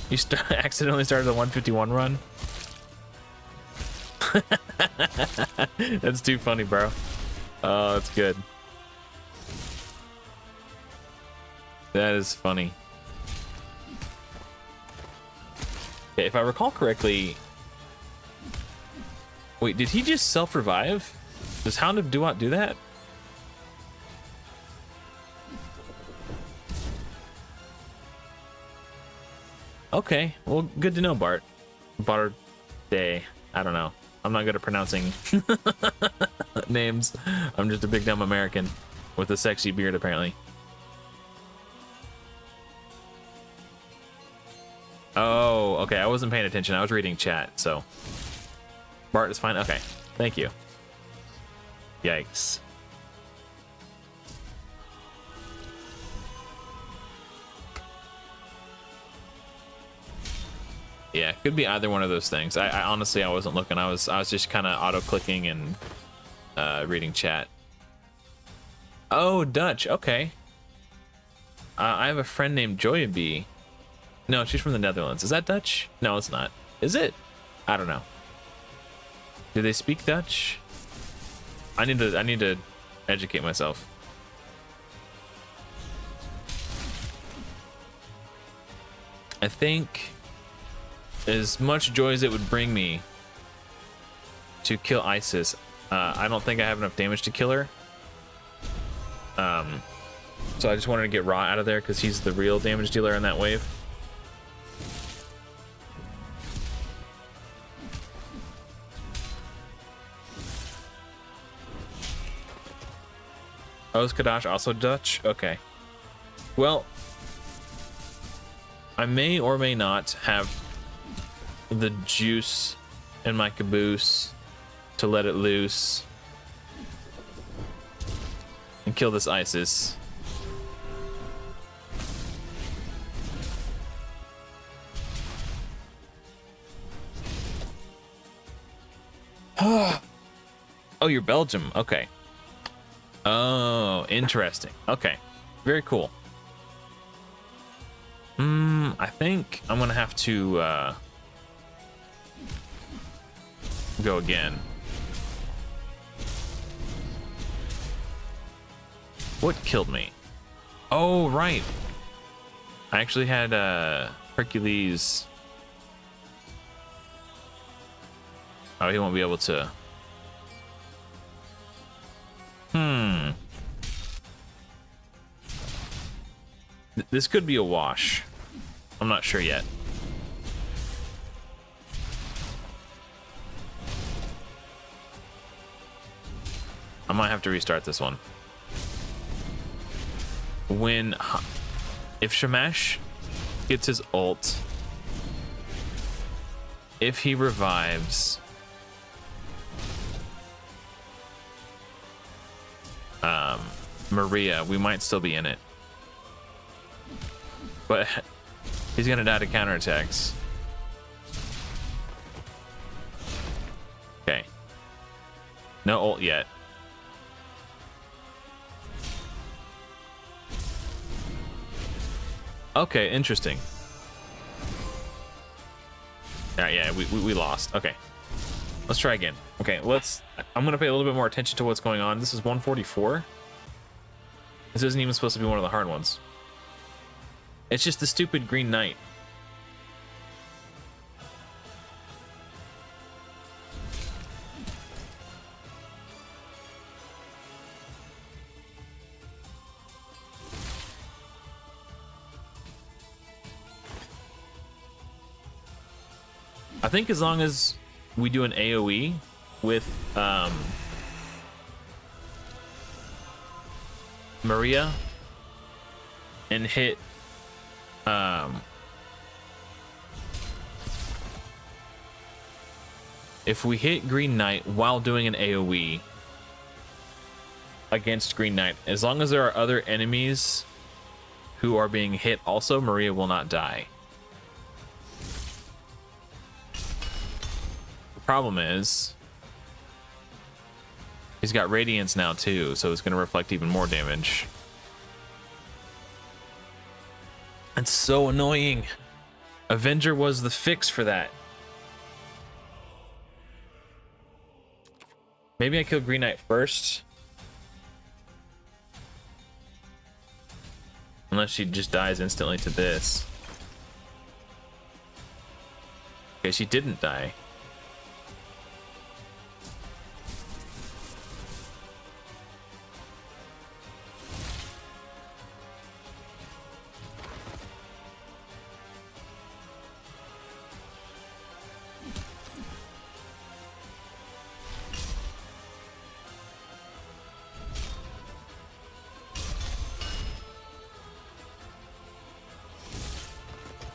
You accidentally started the 151 run. That's too funny, bro. Oh, that's good. That is funny. Okay, if I recall correctly, wait, did he just self-revive? Does Hound of Duat do that? Okay, well, good to know, Bart. Bart Day. I don't know. I'm not good at pronouncing names. I'm just a big dumb American with a sexy beard, apparently. Oh, okay. I wasn't paying attention. I was reading chat, so. Bart is fine. Okay. Thank you. Yikes. Yeah, could be either one of those things. I honestly, I wasn't looking. I was just kind of auto-clicking and reading chat. Oh, Dutch. Okay. I have a friend named Joya B. No, she's from the Netherlands. Is that Dutch? No, it's not. Is it? I don't know. Do they speak Dutch? I need to educate myself. I think as much joy as it would bring me to kill Isis, I don't think I have enough damage to kill her. So I just wanted to get Ra out of there because he's the real damage dealer in that wave. Oh, is Kadash also Dutch? Okay. Well, I may or may not have the juice in my caboose to let it loose and kill this ISIS. Oh, you're Belgium. Okay. Oh, interesting. Okay. Very cool. I think I'm gonna have to go again. What killed me? Oh, right. I actually had Hercules. Oh, he won't be able to. This could be a wash. I'm not sure yet. I might have to restart this one. If Shamash gets his ult, if he revives, Maria, we might still be in it. But he's gonna die to counterattacks. Okay. No ult yet. Okay, interesting. Yeah, we lost. Okay. Let's try again. Okay, I'm gonna pay a little bit more attention to what's going on. This is 144. This isn't even supposed to be one of the hard ones. It's just the stupid Green Knight. I think as long as we do an AoE with Maria and hit if we hit Green Knight while doing an AoE against Green Knight, as long as there are other enemies who are being hit also, Maria will not die. The problem is he's got Radiance now too, so it's going to reflect even more damage. It's so annoying. Avenger was the fix for that. Maybe I kill Green Knight first. Unless she just dies instantly to this. Okay, she didn't die.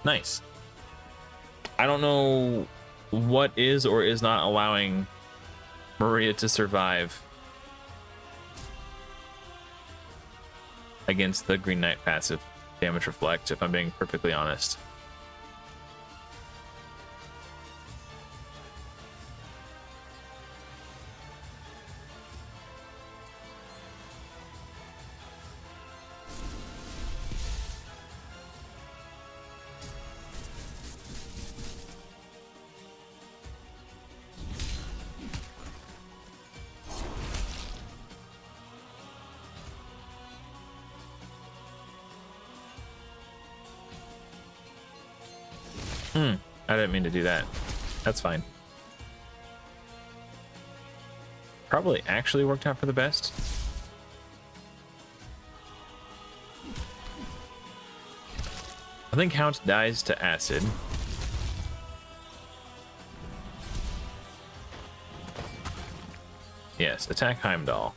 Nice. I don't know what is or is not allowing Maria to survive against the Green Knight passive damage reflect, if I'm being perfectly honest. I didn't mean to do that. That's fine. Probably actually worked out for the best. I think Hound dies to acid. Yes, attack Heimdall.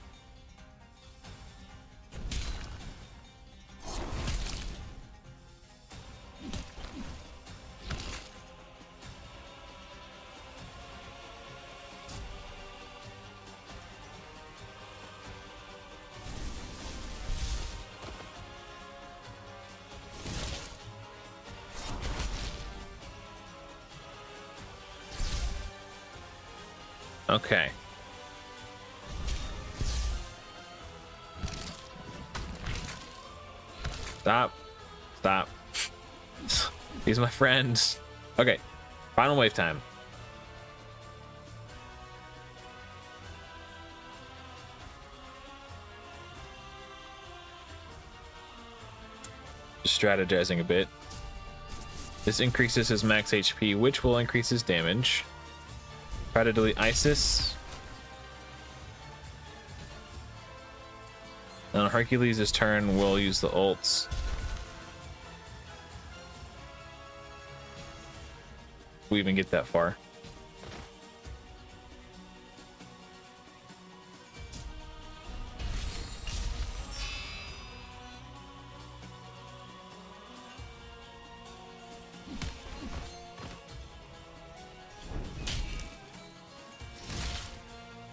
Okay. Stop. Stop. He's my friend. Okay. Final wave time. Just strategizing a bit. This increases his max HP, which will increase his damage. Try to delete Isis. And on Hercules' turn, we'll use the ults. We even get that far.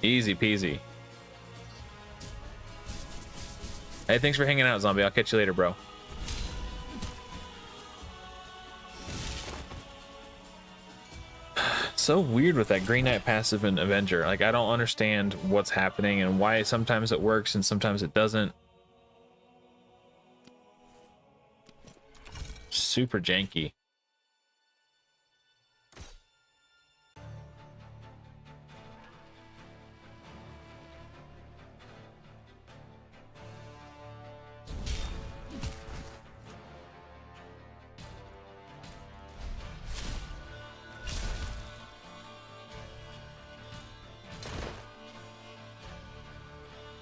Easy peasy. Hey, thanks for hanging out, Zombie. I'll catch you later, bro. So weird with that Green Knight passive in Avenger. Like, I don't understand what's happening and why sometimes it works and sometimes it doesn't. Super janky.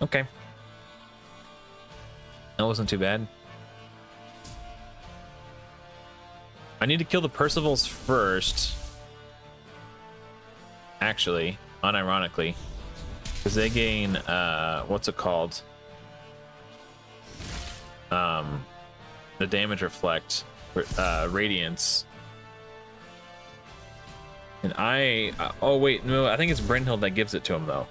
Okay. That wasn't too bad. I need to kill the Percivals first. Actually, unironically. Because they gain, what's it called? The damage reflect, radiance. And oh wait, no, I think it's Brynhild that gives it to him though.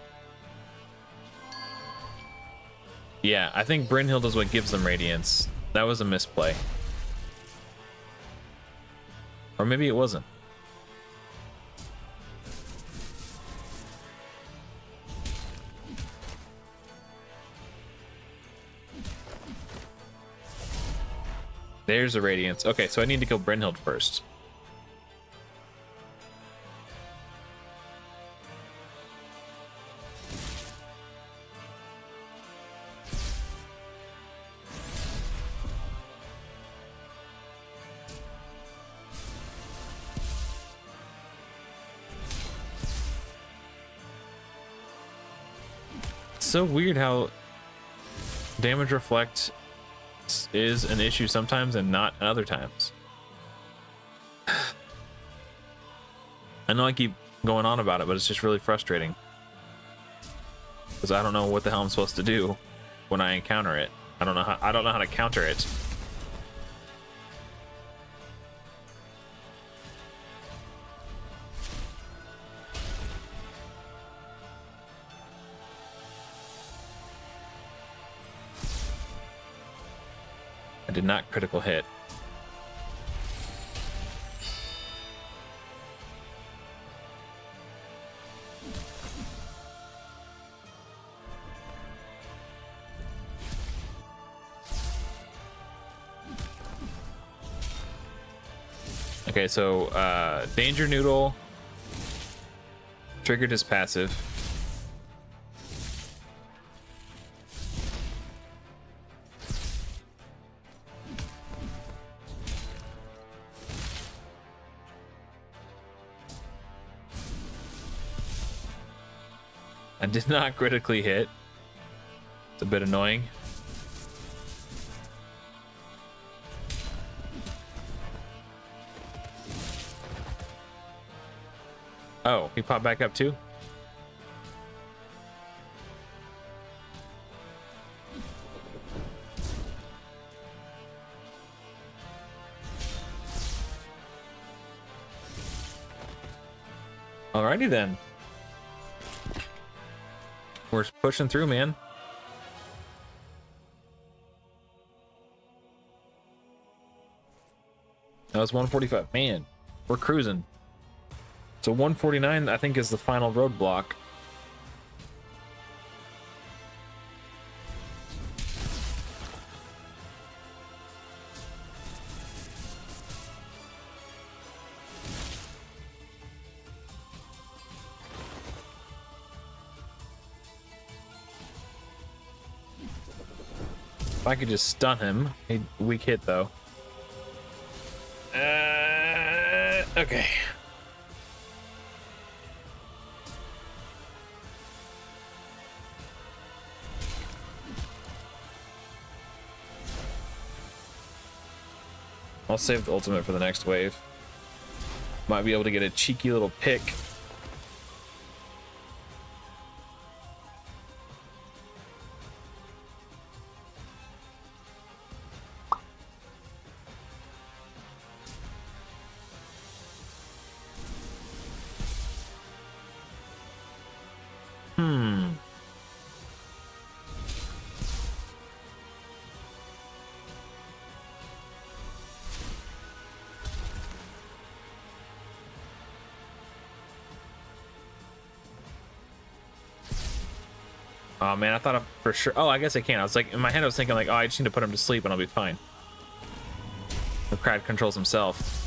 Yeah, I think Brynhild is what gives them radiance. That was a misplay. Or maybe it wasn't. There's a radiance. Okay, so I need to kill Brynhild first. So weird how damage reflect is an issue sometimes and not other times. I know I keep going on about it, but it's just really frustrating because I don't know what the hell I'm supposed to do when I encounter it. I don't know how to counter it. I did not critical hit. Okay, so Danger Noodle triggered his passive. I did not critically hit. It's a bit annoying. Oh, he popped back up too? Alrighty then. We're pushing through, man. That was 145. Man, we're cruising. So 149, I think, is the final roadblock. I could just stun him. A weak hit though. Okay. I'll save the ultimate for the next wave. Might be able to get a cheeky little pick. Oh man, I thought for sure. Oh, I guess I can. I was like, in my head, I was thinking like, oh, I just need to put him to sleep and I'll be fine. The crowd controls himself.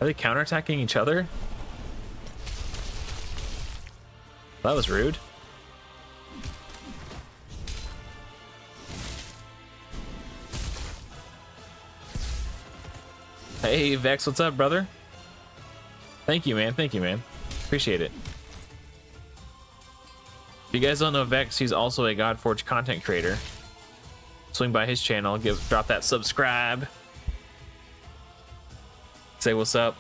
Are they counterattacking each other? That was rude. Hey Vex, what's up, brother? Thank you, man. Thank you, man. Appreciate it. If you guys don't know Vex, he's also a Godforge content creator. Swing by his channel, drop that subscribe. Say what's up.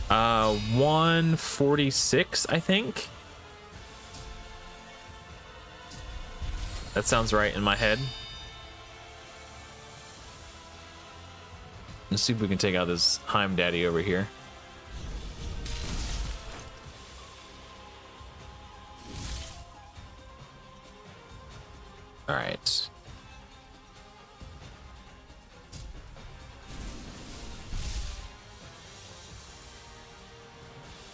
146, I think. That sounds right in my head. Let's see if we can take out this Heim Daddy over here. All right.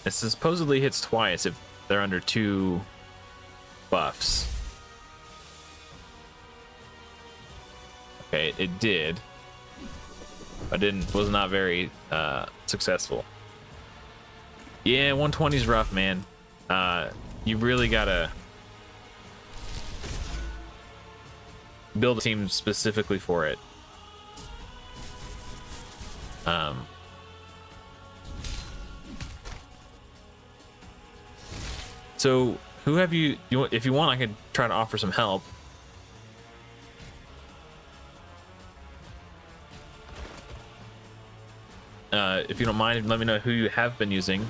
It supposedly hits twice if they're under 2 buffs. Okay, it did. Was not very successful. Yeah, 120 is rough, man. You really gotta build a team specifically for it. So who have you if you want, I could try to offer some help. If you don't mind, let me know who you have been using.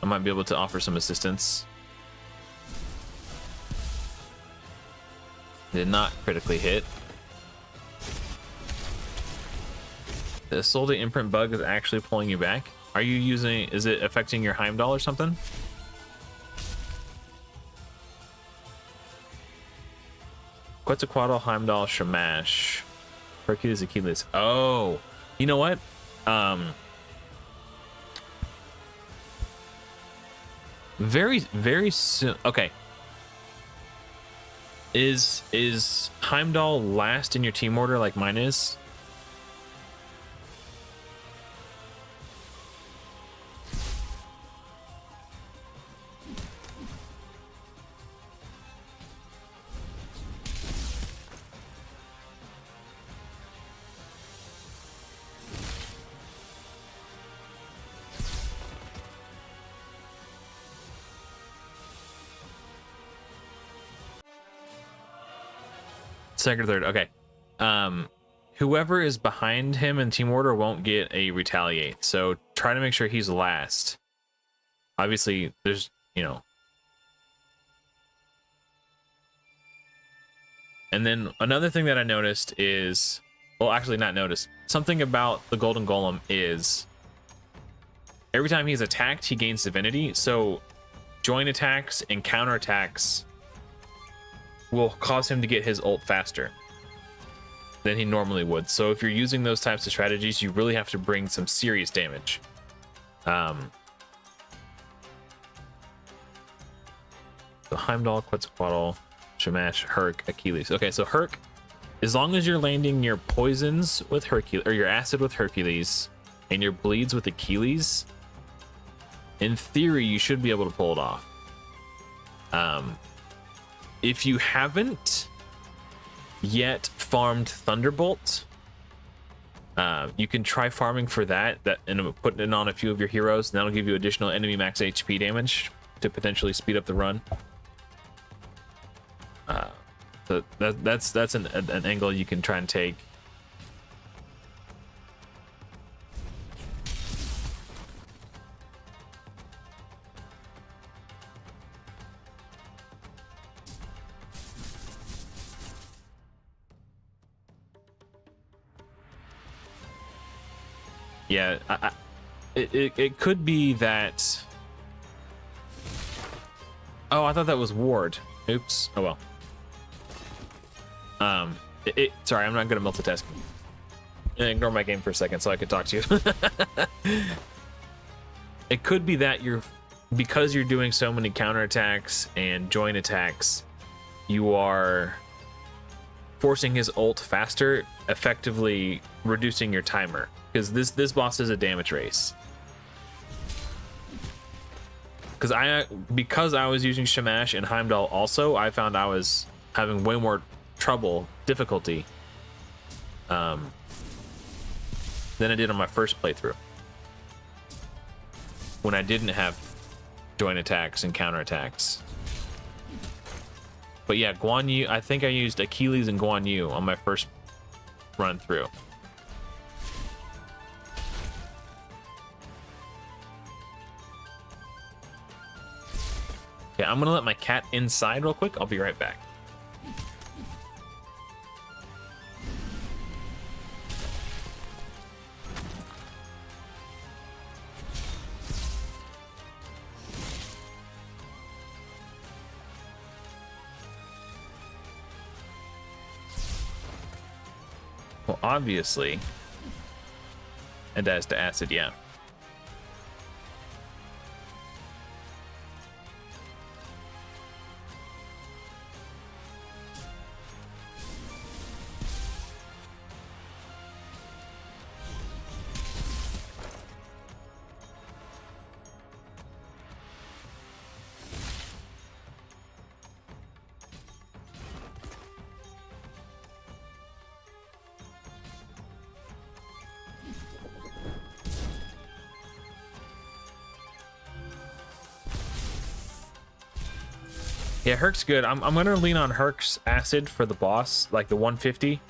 I might be able to offer some assistance. Did not critically hit. The Soldi imprint bug is actually pulling you back. Are you using, is it affecting your Heimdall or something? Quetzalcoatl, Heimdall, Shamash, Hercules, Achilles. Oh, you know what? Very soon. Okay. Is Heimdall last in your team order like mine is? Second or third. Okay. Whoever is behind him in team order won't get a retaliate, so try to make sure he's last. Obviously there's, you know. And then another thing that I noticed is, well, actually not noticed, something about the golden golem is every time he's attacked he gains divinity, so join attacks and counter attacks will cause him to get his ult faster than he normally would. So if you're using those types of strategies, you really have to bring some serious damage. So Heimdall, Quetzalcoatl, Shamash, Herc, Achilles. Okay, so Herc as long as you're landing your poisons with Hercules, or your acid with Hercules, and your bleeds with Achilles, in theory, you should be able to pull it off. If you haven't yet farmed Thunderbolt, you can try farming for that and putting it on a few of your heroes, and that'll give you additional enemy max HP damage to potentially speed up the run. So that's an angle you can try and take. Yeah, it could be that. Oh, I thought that was Ward. Oops. Oh well. Sorry, I'm not good at multitasking. Ignore my game for a second so I could talk to you. It could be that because you're doing so many counterattacks and joint attacks, you are forcing his ult faster, effectively reducing your timer. Because this boss is a damage race. Because I was using Shamash and Heimdall also, I found I was having way more difficulty than I did on my first playthrough, when I didn't have joint attacks and counterattacks. But yeah, Guan Yu, I think I used Achilles and Guan Yu on my first run through. Okay, I'm gonna let my cat inside real quick. I'll be right back. Well, obviously, it adds to acid, yeah. Yeah, Herc's good. I'm gonna lean on Herc's acid for the boss, like the 150.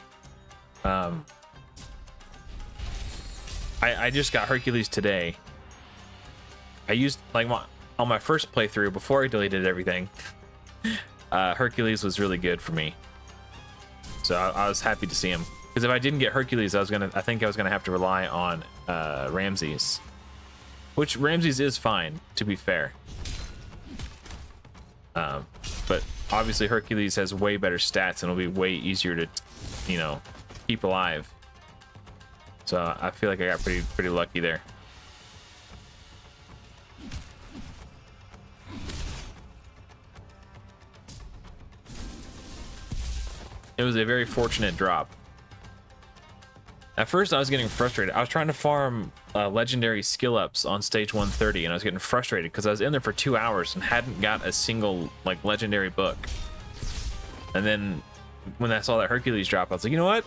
I just got Hercules today. I used on my first playthrough before I deleted everything. Hercules was really good for me, so I was happy to see him. Because if I didn't get Hercules, I think I was gonna have to rely on Ramses, which Ramses is fine, to be fair. But obviously Hercules has way better stats and it'll be way easier to, keep alive. So I feel like I got pretty lucky there. It was a very fortunate drop. At first I was getting frustrated. I was trying to farm legendary skill ups on stage 130 and I was getting frustrated because I was in there for 2 hours and hadn't got a single legendary book. And then when I saw that Hercules drop, I was like, you know what?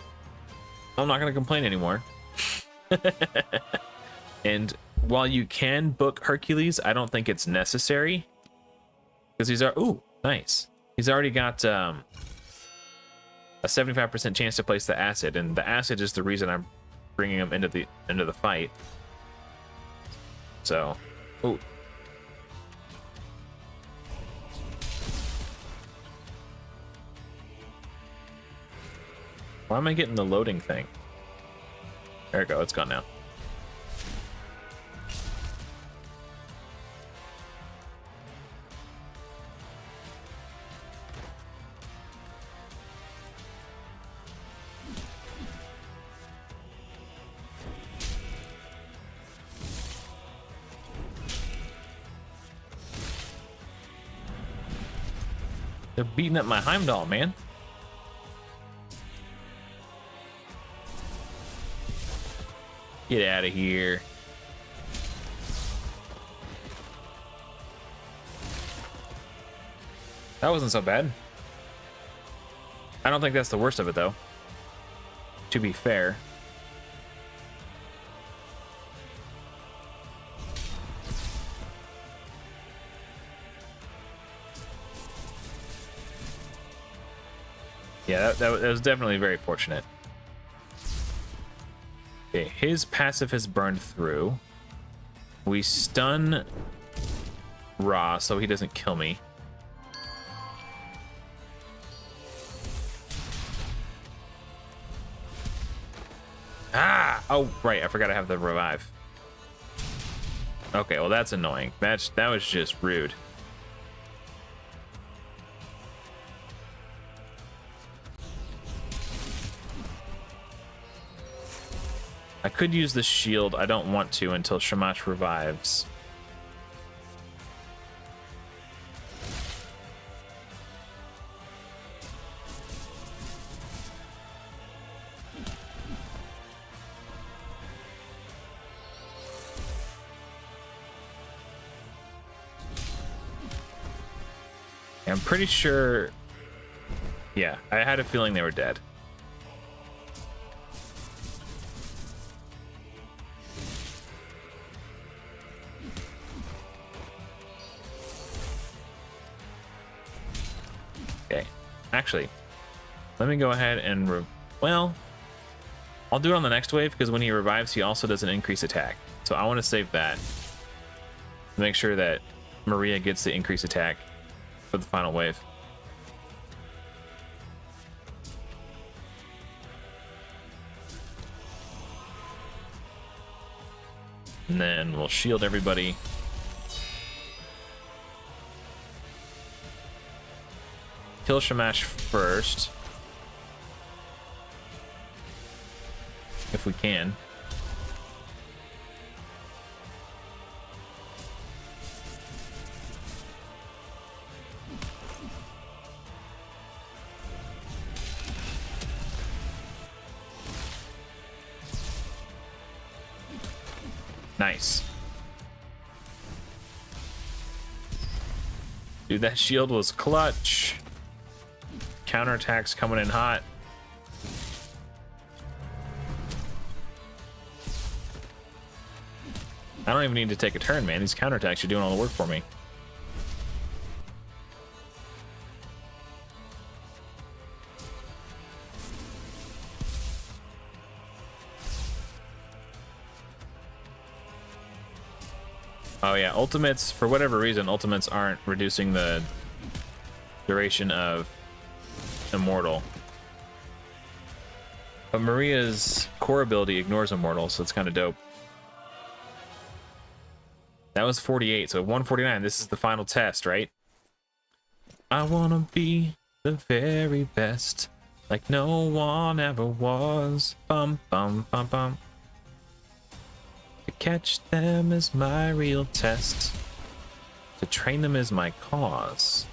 I'm not gonna complain anymore. And while you can book Hercules, I don't think it's necessary. Because nice. He's already got a 75% chance to place the acid, and the acid is the reason I'm bringing him into the fight. So, why am I getting the loading thing? There we go, it's gone now. They're beating up my Heimdall, man. Get out of here. That wasn't so bad. I don't think that's the worst of it, though. To be fair. Yeah, that was definitely very fortunate. Okay, his passive has burned through. We stun Ra so he doesn't kill me. Ah! Oh, right, I forgot I have the revive. Okay, well that's annoying. That was just rude. I could use the shield. I don't want to until Shamash revives. I'm pretty sure... Yeah, I had a feeling they were dead. Okay, actually, let me go ahead and... Well, I'll do it on the next wave, because when he revives, he also does an increased attack. So I want to save that. To make sure that Maria gets the increased attack for the final wave. And then we'll shield everybody. Kill Shamash first. If we can. Nice. Dude, that shield was clutch. Counterattacks coming in hot. I don't even need to take a turn, man. These counterattacks are doing all the work for me. Oh yeah, ultimates, for whatever reason, ultimates aren't reducing the duration of Immortal. But Maria's core ability ignores Immortal, so it's kind of dope. That was 48, so 149. This is the final test, right? I wanna be the very best, like no one ever was. Bum, bum, bum, bum. To catch them is my real test. To train them is my cause.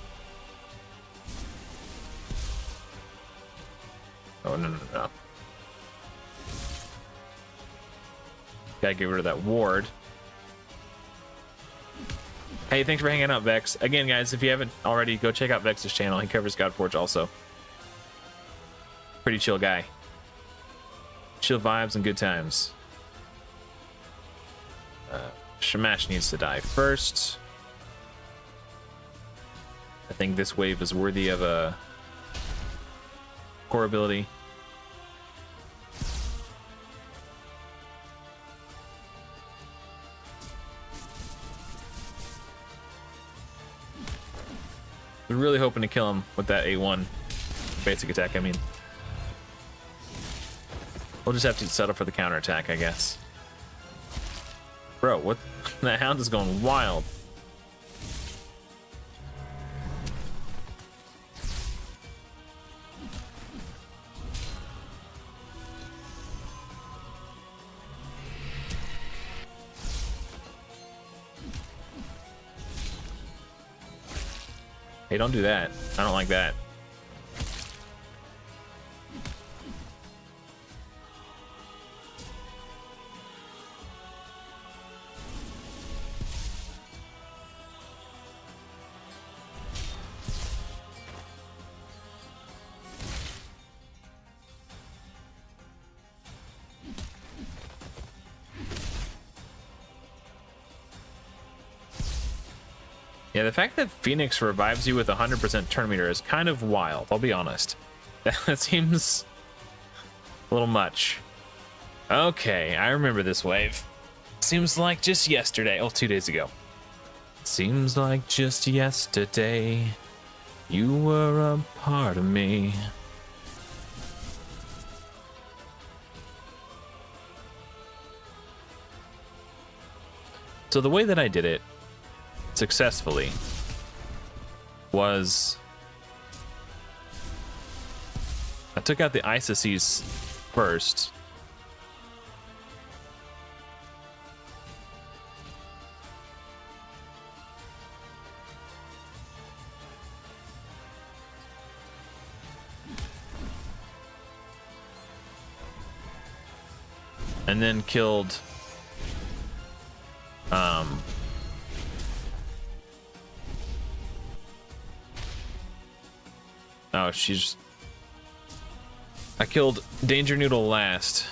Oh, no. Gotta get rid of that ward. Hey, thanks for hanging out, Vex. Again, guys, if you haven't already, go check out Vex's channel. He covers Godforge also. Pretty chill guy. Chill vibes and good times. Shamash needs to die first. I think this wave is worthy of a core ability. I was really hoping to kill him with that A1 basic attack. I mean, we'll just have to settle for the counterattack, I guess. Bro, what? That hound is going wild. Hey, don't do that. I don't like that. Yeah, the fact that Phoenix revives you with 100% turn meter is kind of wild, I'll be honest. That seems a little much. Okay, I remember this wave. Seems like just yesterday. Oh, 2 days ago. Seems like just yesterday you were a part of me. So the way that I did it successfully was I took out the Isises first. And then killed oh, I killed Danger Noodle last.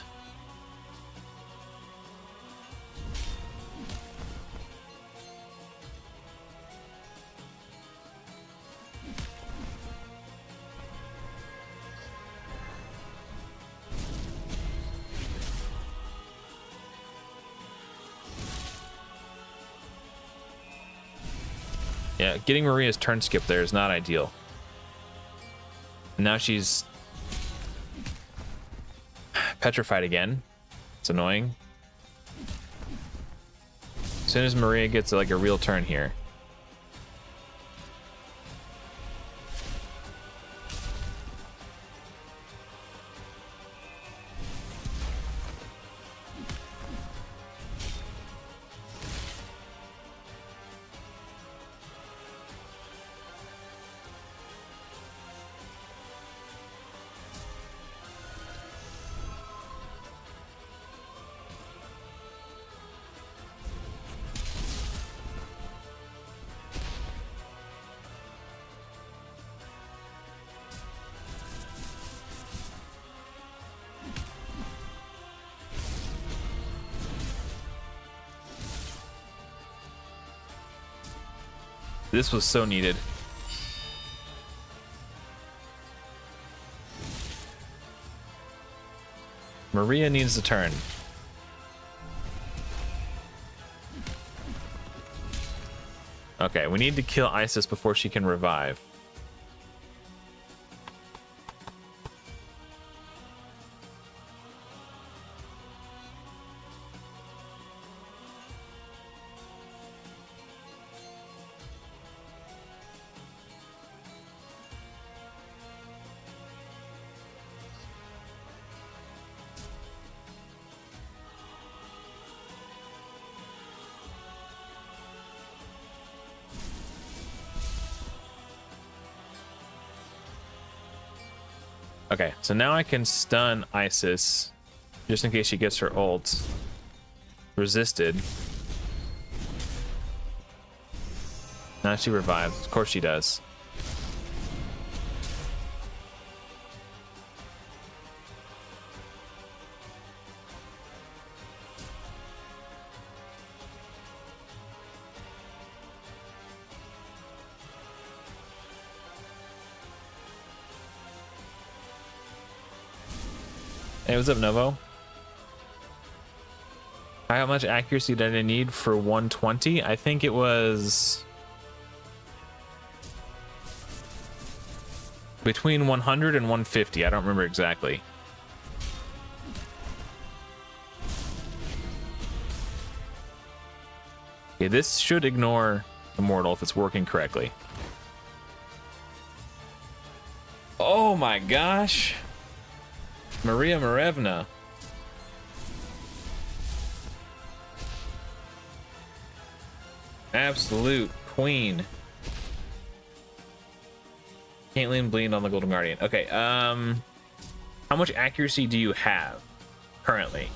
Yeah, getting Maria's turn skip there is not ideal. Now she's petrified again. It's annoying. As soon as Maria gets like a real turn here. This was so needed. Maria needs a turn. Okay, we need to kill Isis before she can revive. Okay, so now I can stun Isis just in case she gets her ult resisted. Now she revives. Of course she does. Hey, what's up, Novo? How much accuracy did I need for 120? I think it was between 100 and 150. I don't remember exactly. Okay, this should ignore Immortal if it's working correctly. Oh my gosh. Maria Marevna. Absolute queen. Caitlyn bleed on the Golden Guardian. Okay, how much accuracy do you have currently?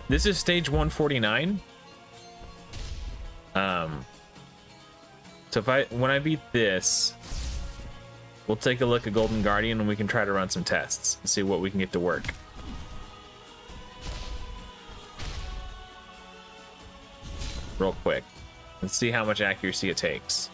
This is stage 149. So when I beat this, we'll take a look at Golden Guardian and we can try to run some tests and see what we can get to work. real quick and see how much accuracy it takes.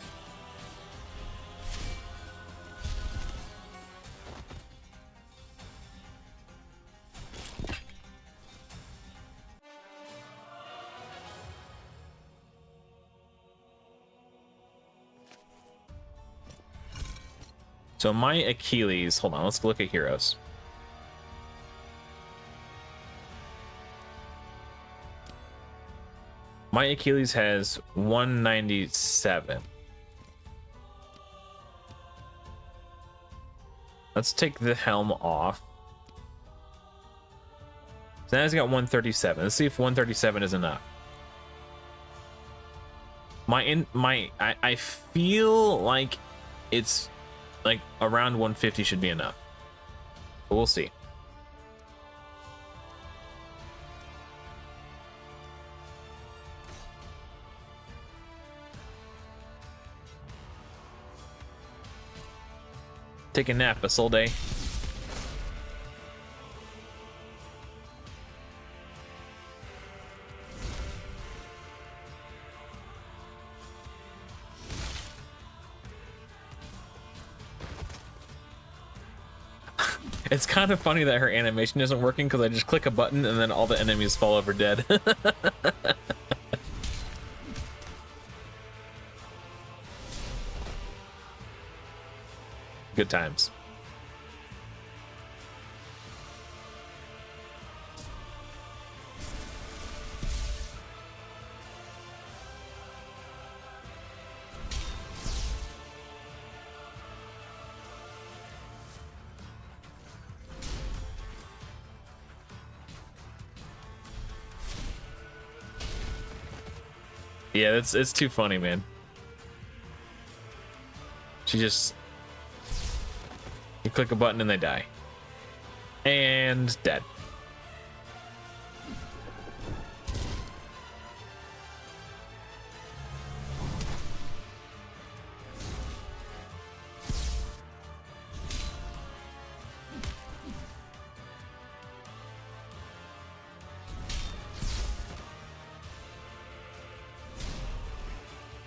So my Achilles, hold on, let's look at heroes. My Achilles has 197. Let's take the helm off. So now he's got 137. Let's see if 137 is enough. I feel like it's like around 150 should be enough. But we'll see. Take a nap, a soul day. It's kind of funny that her animation isn't working because I just click a button and then all the enemies fall over dead. Good times. Yeah, it's too funny, man. She just... You click a button and they die. And dead.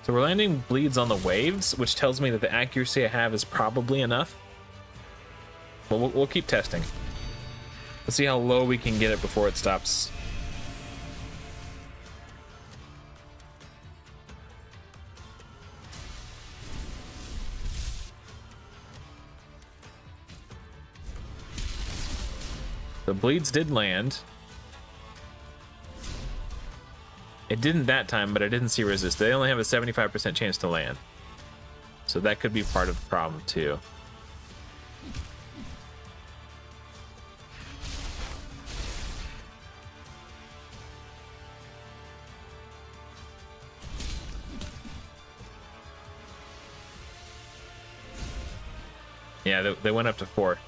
So we're landing bleeds on the waves, which tells me that the accuracy I have is probably enough. But we'll keep testing. Let's see how low we can get it before it stops. The bleeds did land. It didn't that time, but I didn't see resist. They only have a 75% chance to land. So that could be part of the problem too. Yeah, they went up to 4.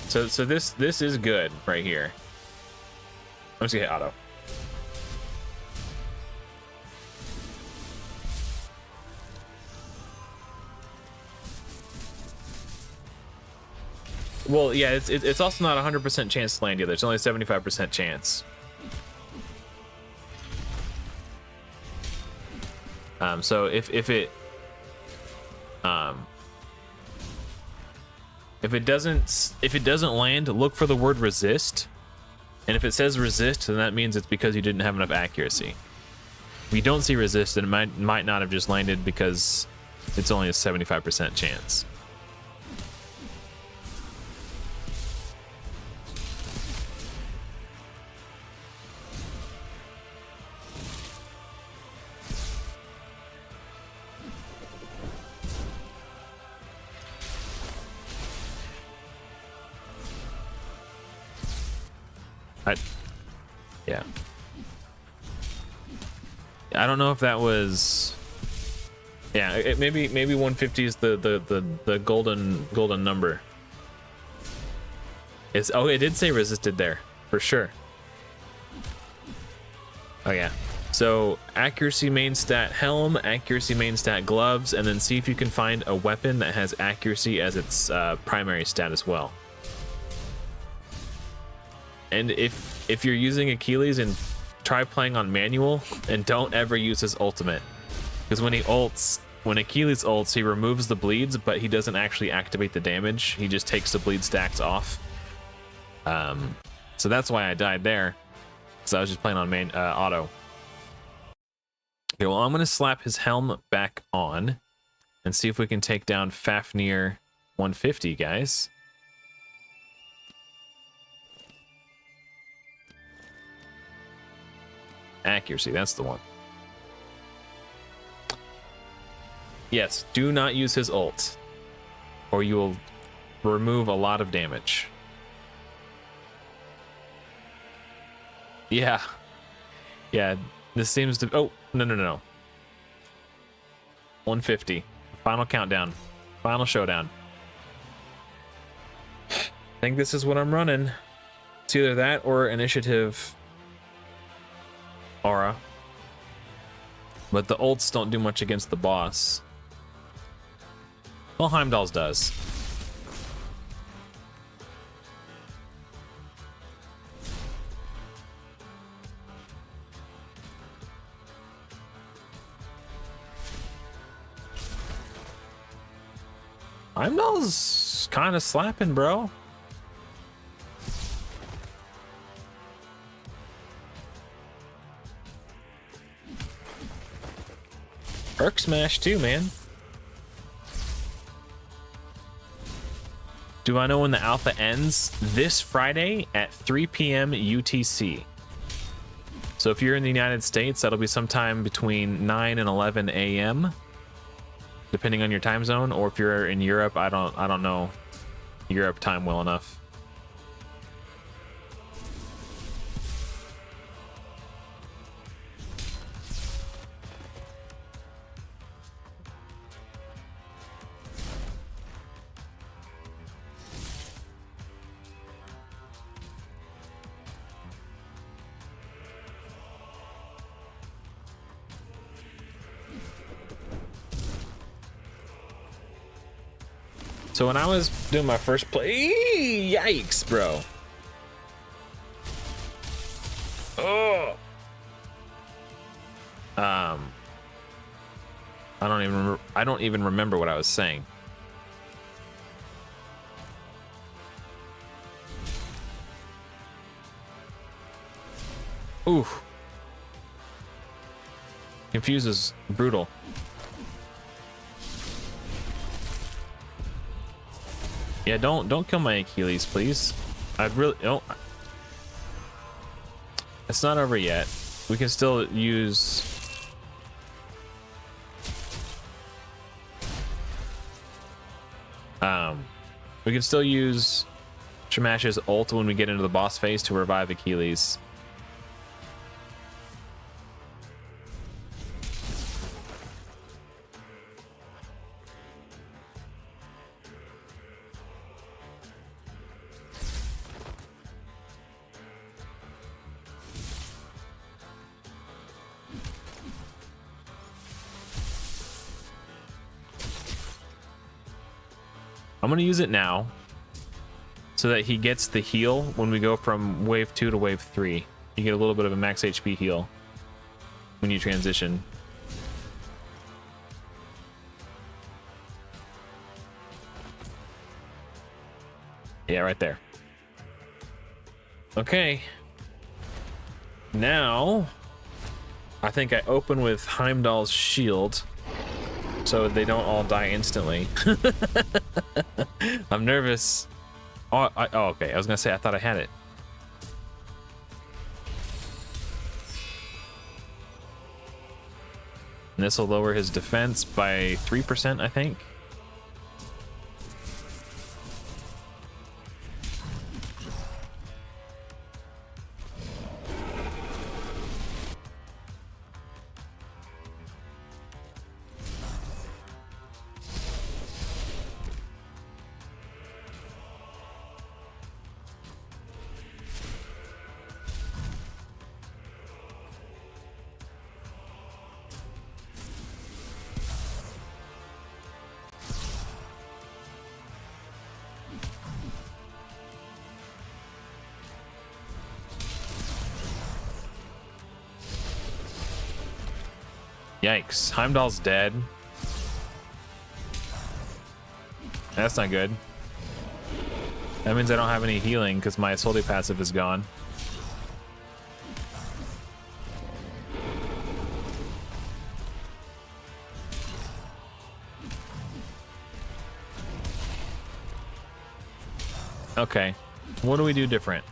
So this is good right here. I'm just gonna hit auto. Well, yeah, it's also not 100% chance to land either. It's only a 75% chance. So if it doesn't land, look for the word resist, and if it says resist, then that means it's because you didn't have enough accuracy. If you don't see resist, then it might not have just landed because it's only a 75% chance. Yeah. I don't know if that was. Yeah, maybe 150 is the golden number. It did say resisted there for sure. Oh yeah. So accuracy main stat helm, accuracy main stat gloves, and then see if you can find a weapon that has accuracy as its primary stat as well. And if you're using Achilles and try playing on manual and don't ever use his ultimate, because when he ults, when Achilles ults, he removes the bleeds, but he doesn't actually activate the damage. He just takes the bleed stacks off. So that's why I died there, because I was just playing on auto. Okay, well, I'm going to slap his helm back on and see if we can take down Fafnir 150, guys. Accuracy, that's the one. Yes, do not use his ult, or you will remove a lot of damage. Yeah. Yeah, this seems to... Oh, no. 150. Final countdown. Final showdown. I think this is what I'm running. It's either that or initiative aura. But the ults don't do much against the boss. Well, Heimdall's does. Heimdall's kind of slapping, bro. Perk smash too, man. Do I know when the alpha ends? This Friday at 3 p.m. UTC. So if you're in the United States, that'll be sometime between 9 and 11 a.m. depending on your time zone. Or if you're in Europe, I don't know Europe time well enough. So when I was doing my first play, yikes, bro. Oh. I don't even remember what I was saying. Ooh. Confuse is brutal. Yeah, don't kill my Achilles, please. I'd really don't. It's not over yet. We can still use. We can still use Shamash's ult when we get into the boss phase to revive Achilles. I'm going to use it now so that he gets the heal when we go from wave 2 to wave 3. You get a little bit of a max HP heal when you transition. Yeah, right there. Okay. Now, I think I open with Heimdall's shield so they don't all die instantly. I'm nervous. Oh, okay. I was gonna say I thought I had it. And this will lower his defense by 3%, I think. Yikes. Heimdall's dead. That's not good. That means I don't have any healing because my Isolde passive is gone. Okay. What do we do different?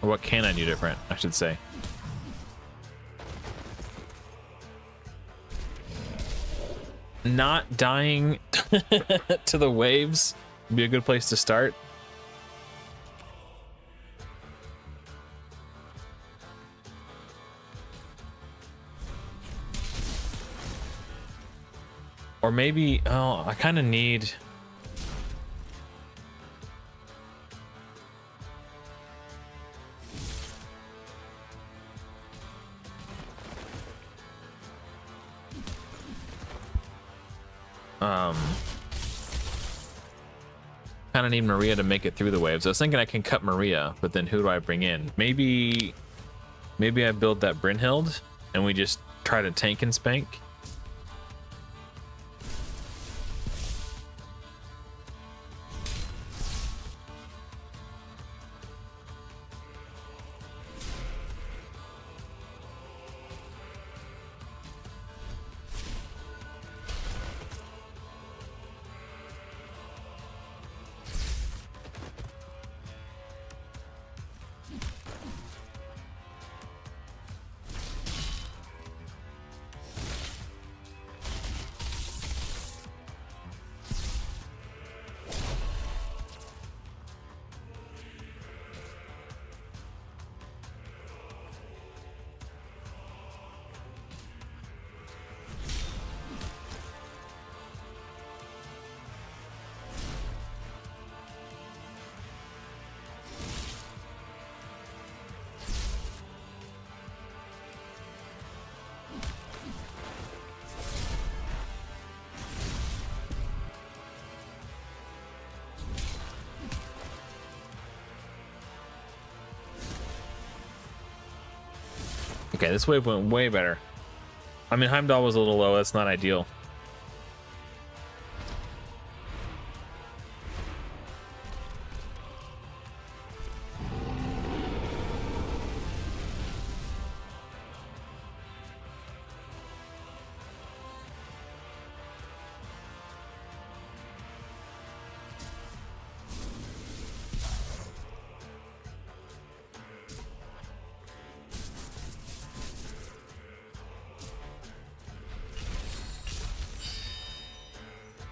Or what can I do different, I should say. Not dying to the waves would be a good place to start. Or maybe, oh, I kind of need... kind of need Maria to make it through the waves. I was thinking I can cut Maria, but then who do I bring in? Maybe I build that Brynhild and we just try to tank and spank. Okay, this wave went way better. I mean, Heimdall was a little low. That's not ideal.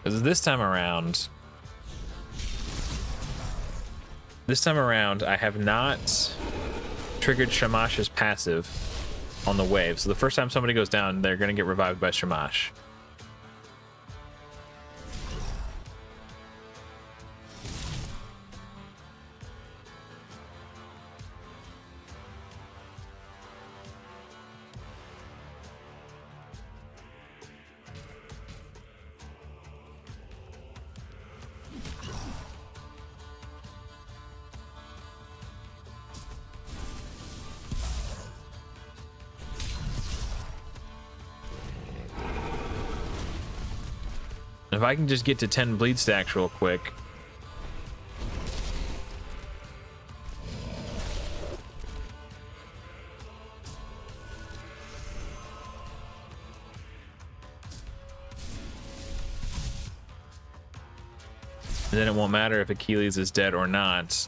Because this time around, I have not triggered Shamash's passive on the wave. So the first time somebody goes down, they're going to get revived by Shamash. If I can just get to 10 bleed stacks real quick. And then it won't matter if Achilles is dead or not.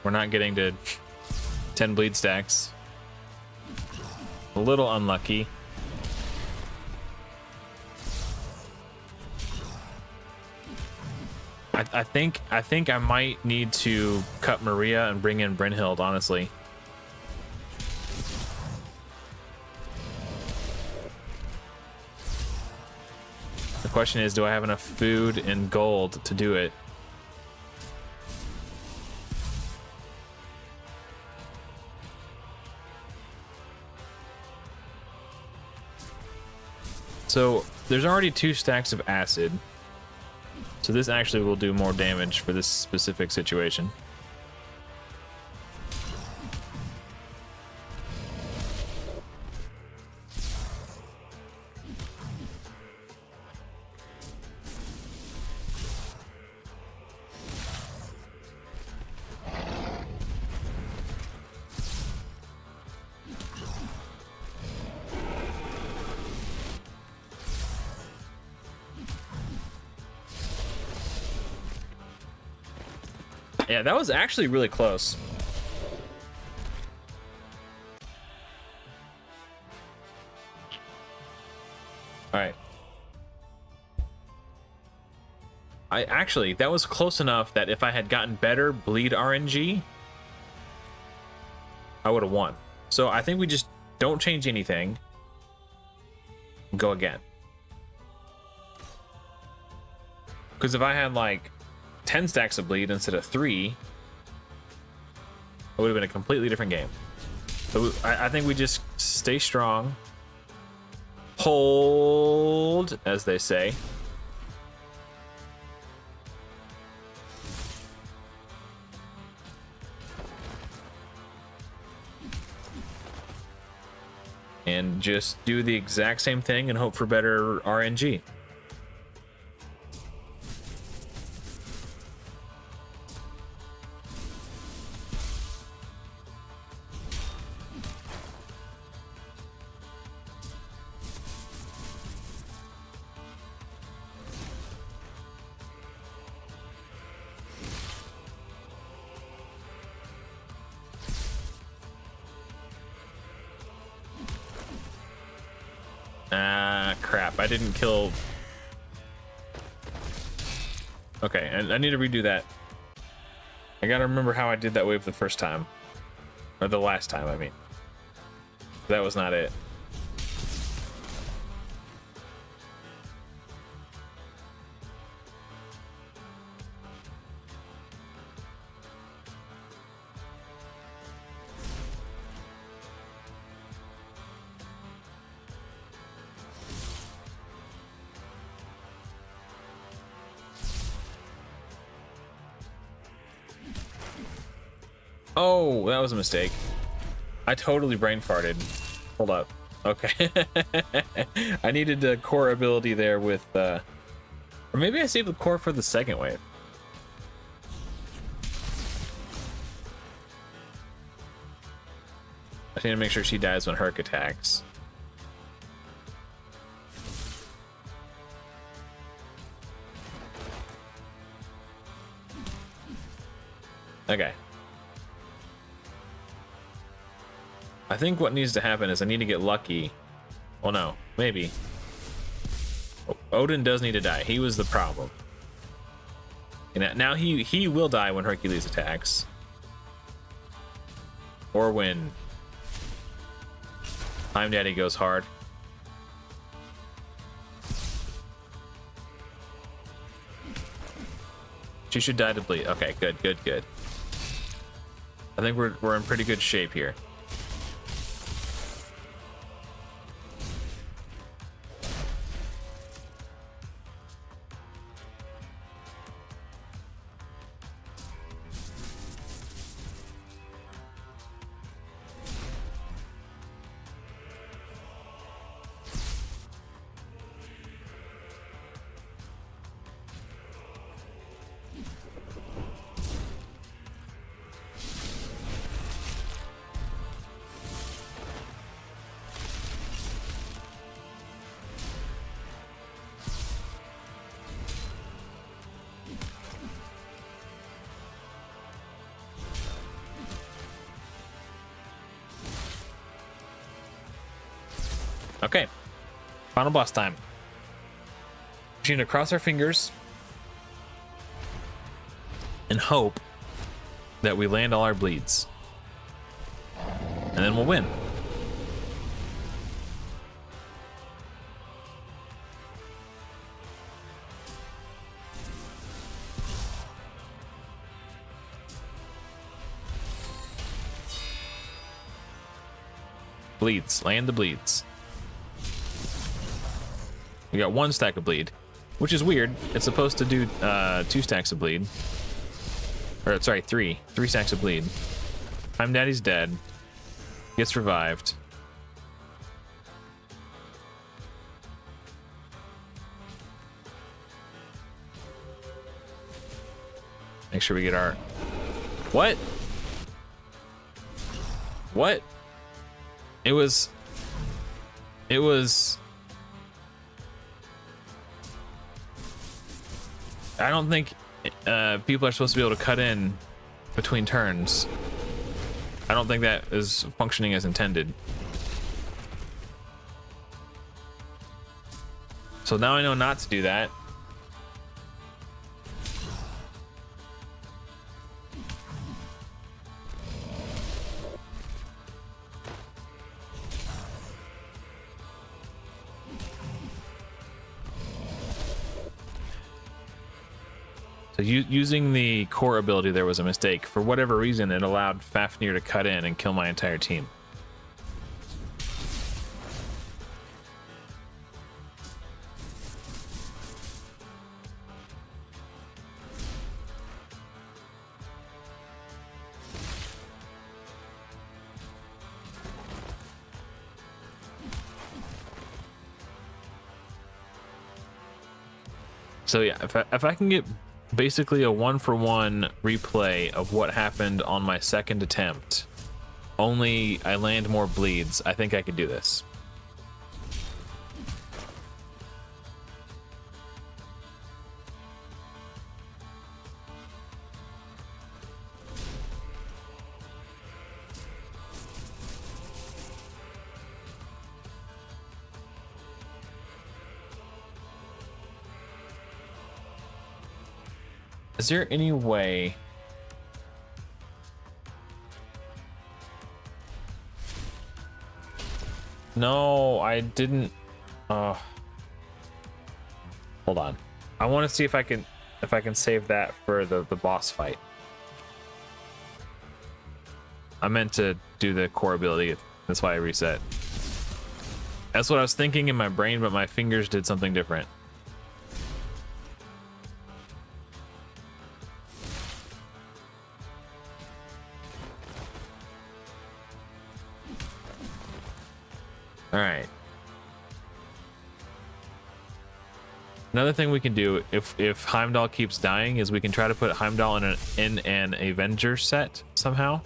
We're not getting to 10 bleed stacks. A little unlucky. I think I might need to cut Maria and bring in Brynhild, honestly. The question is, do I have enough food and gold to do it? So there's already 2 stacks of acid. So this actually will do more damage for this specific situation. Yeah, that was actually really close. All right. That was close enough that if I had gotten better bleed RNG, I would have won. So I think we just don't change anything. Go again. Because if I had like 10 stacks of bleed instead of 3, it would have been a completely different game. So I think we just stay strong, hold, as they say. And just do the exact same thing and hope for better RNG. Crap, I didn't kill. Okay, I need to redo that. I gotta remember how I did that wave the first time. Or the last time, I mean. That was not it. Oh, that was a mistake. I totally brain farted. Hold up. Okay. I needed a core ability there with, or maybe I saved the core for the second wave. I need to make sure she dies when Herc attacks. Okay. I think what needs to happen is I need to get lucky. Well, no, maybe. Odin does need to die. He was the problem. And now he will die when Hercules attacks. Or when Time Daddy goes hard. She should die to bleed. Okay, good. I think we're in pretty good shape here. Okay, final boss time. We need to cross our fingers and hope that we land all our bleeds, and then we'll win. Bleeds. Land the bleeds. We got 1 stack of bleed, which is weird. It's supposed to do 2 stacks of bleed. Or sorry, 3 stacks of bleed. Time Daddy's dead. Gets revived. Make sure we get our... What? What? It was... I don't think people are supposed to be able to cut in between turns. I don't think that is functioning as intended. So now I know not to do that. So using the core ability there was a mistake. For whatever reason, it allowed Fafnir to cut in and kill my entire team. So yeah, if I can get basically a 1-for-1 replay of what happened on my second attempt, only I land more bleeds, I think I could do this. Is there any way... No, I didn't... Hold on. I want to see if I can save that for the boss fight. I meant to do the core ability. That's why I reset. That's what I was thinking in my brain, but my fingers did something different. All right. Another thing we can do if Heimdall keeps dying is we can try to put Heimdall in an Avenger set somehow.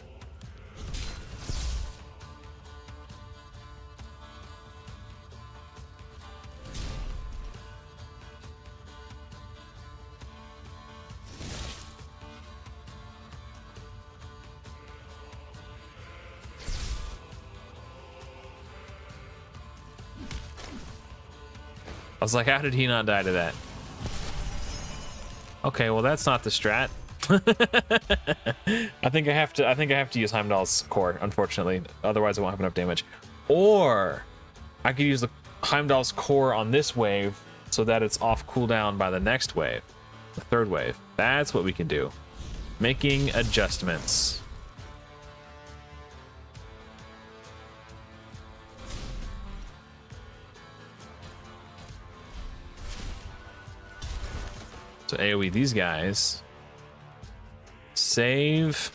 I was like, how did he not die to that? Okay, well that's not the strat. I think I have to use Heimdall's core, unfortunately. Otherwise I won't have enough damage. Or I could use the Heimdall's core on this wave so that it's off cooldown by the next wave. The third wave. That's what we can do. Making adjustments. So AoE these guys. Save.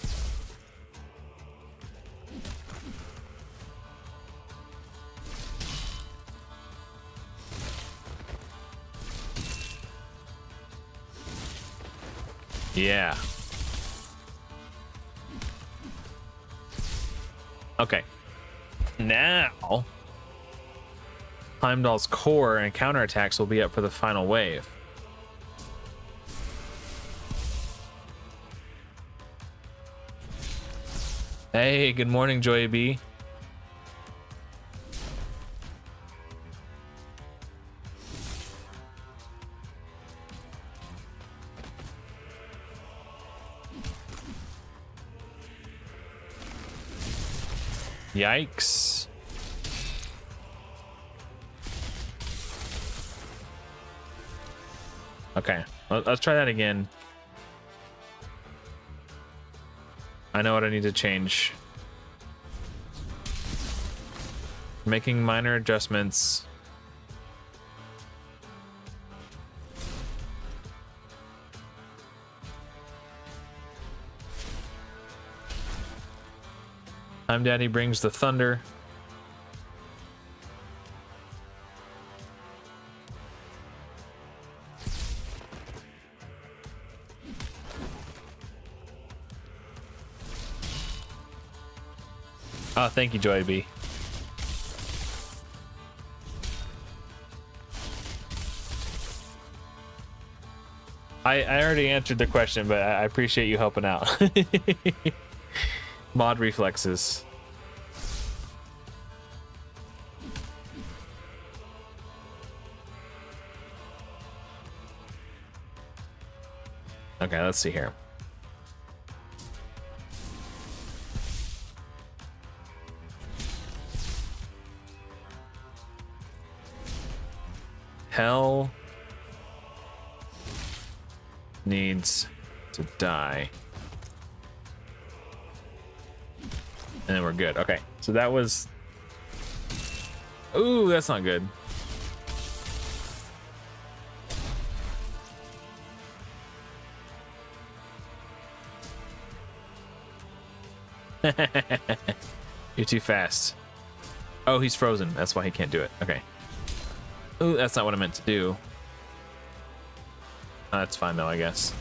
Yeah. Okay. Now, Heimdall's core and counterattacks will be up for the final wave. Hey, good morning, Joy B. Yikes. Okay, let's try that again. I know what I need to change. Making minor adjustments. Time Daddy brings the thunder. Oh, thank you, Joy B. I already answered the question, but I appreciate you helping out. Mod reflexes. Okay, let's see here. Hell needs to die. And then we're good. Okay, so that was... Ooh, that's not good. You're too fast. Oh, he's frozen. That's why he can't do it. Okay. Ooh, that's not what I meant to do. That's fine though, I guess.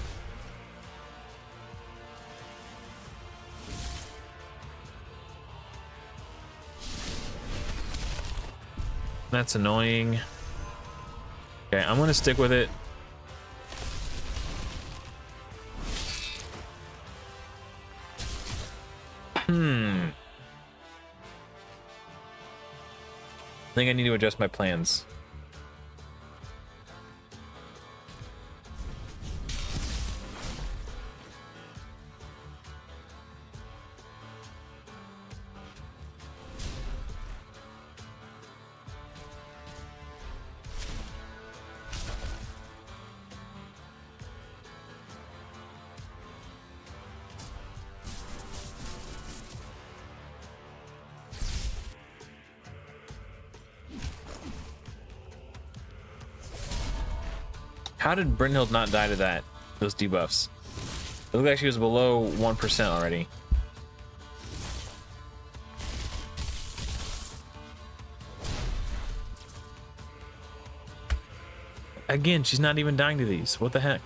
That's annoying. Okay, I'm gonna stick with it. I think I need to adjust my plans. How did Brynhild not die to that? Those debuffs. It looked like she was below 1% already. Again, she's not even dying to these. What the heck?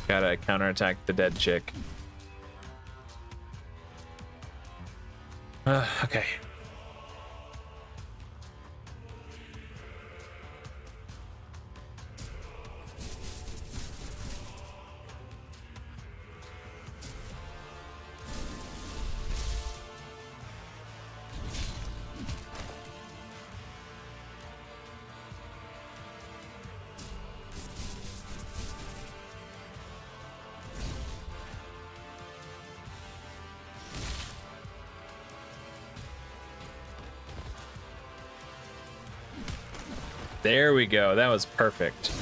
Gotta counterattack the dead chick. Okay. There we go. That was perfect.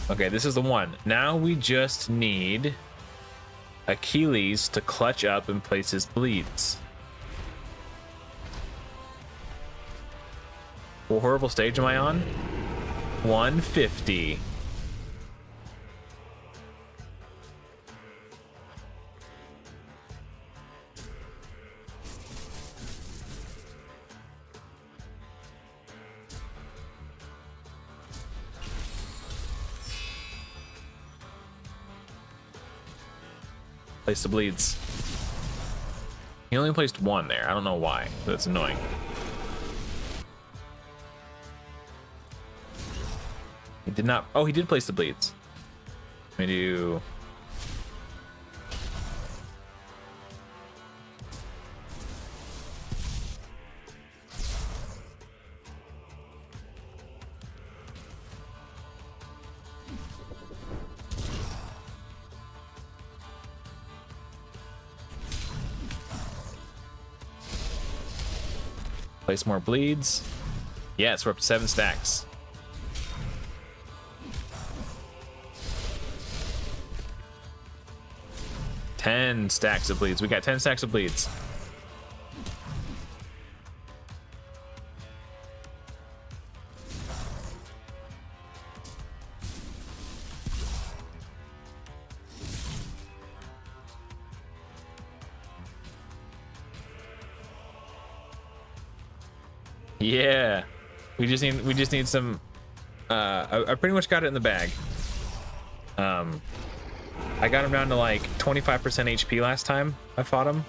Okay, this is the one. Now we just need Achilles to clutch up and place his bleeds. What horrible stage am I on? 150. Place the bleeds. He only placed one there. I don't know why. That's annoying. He did not. Oh, he did place the bleeds. Let me do. Place more bleeds. Yes, we're up to 7 stacks. Ten stacks of bleeds. We got 10 stacks of bleeds. Yeah, we just need some. I pretty much got it in the bag. I got him down to like 25% HP last time I fought him.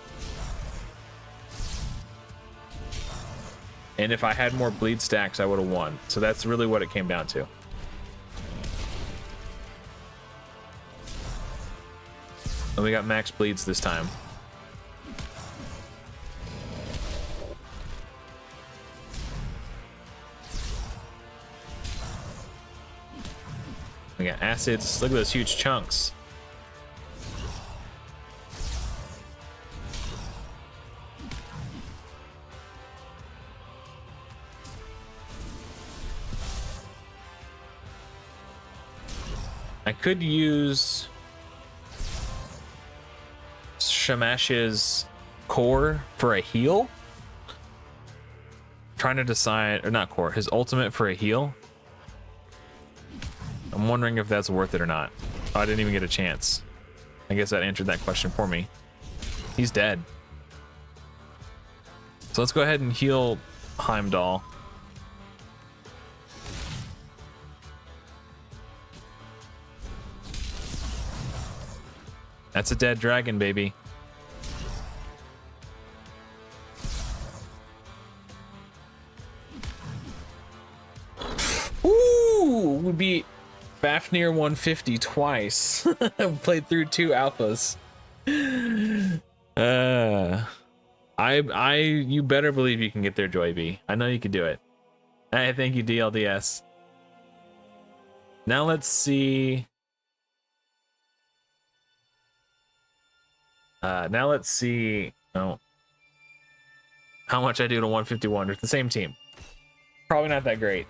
And if I had more bleed stacks, I would have won. So that's really what it came down to. And we got max bleeds this time. We got acids. Look at those huge chunks. I could use Shamash's core for a heal. Trying to decide, or not core, his ultimate for a heal. I'm wondering if that's worth it or not. Oh, I didn't even get a chance. I guess that answered that question for me. He's dead. So let's go ahead and heal Heimdall. That's a dead dragon, baby. Ooh, we beat Fafnir 150 twice. Played through 2 alphas. You better believe you can get there, Joy B. I know you can do it. Hey, thank you, DLDS. Now let's see. Oh, how much I do to 151 with the same team. Probably not that great.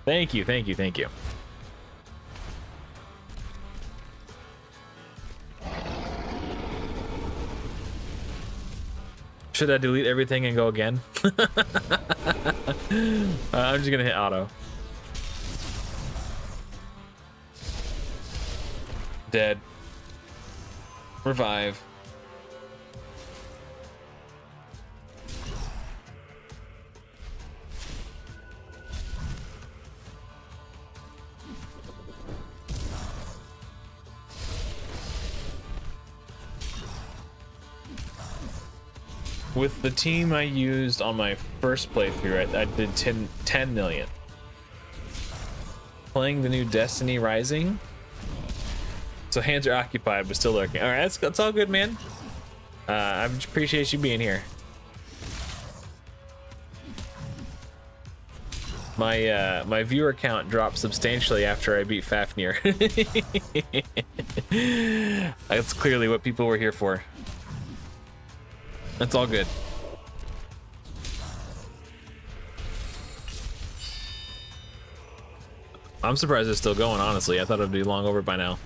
Thank you. Should I delete everything and go again? I'm just gonna hit auto. Dead. Revive. With the team I used on my first playthrough, I did 10 million. Playing the new Destiny Rising. So hands are occupied, but still lurking. All right, that's all good, man. I appreciate you being here. My viewer count dropped substantially after I beat Fafnir. That's clearly what people were here for. That's all good. I'm surprised it's still going, honestly. I thought it would be long over by now.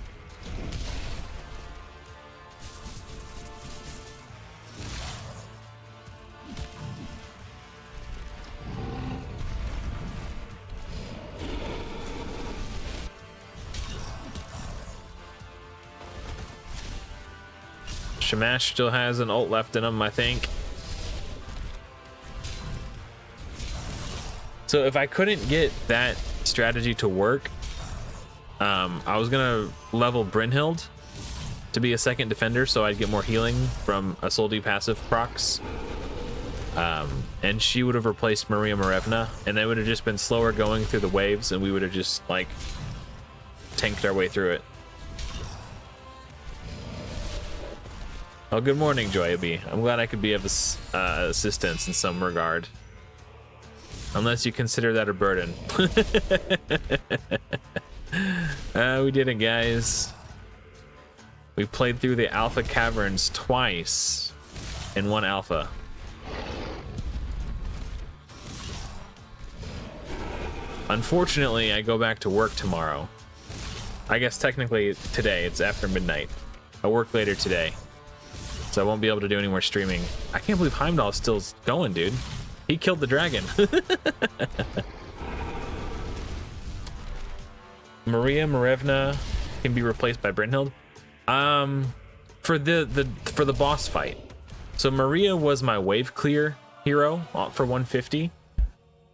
Shamash still has an ult left in him, I think. So if I couldn't get that strategy to work, I was gonna level Brynhild to be a second defender so I'd get more healing from a Soldi passive procs. And she would have replaced Maria Marevna, and they would have just been slower going through the waves, and we would have just like tanked our way through it. Oh, good morning, Joyaby. I'm glad I could be of assistance in some regard. Unless you consider that a burden. We did it, guys. We played through the Alpha Caverns twice in one alpha. Unfortunately, I go back to work tomorrow. I guess technically today, it's after midnight. I work later today, so I won't be able to do any more streaming. I can't believe Heimdall's still going, dude. He killed the dragon. Maria Marevna can be replaced by Brynhild. For the boss fight. So Maria was my wave clear hero for 150.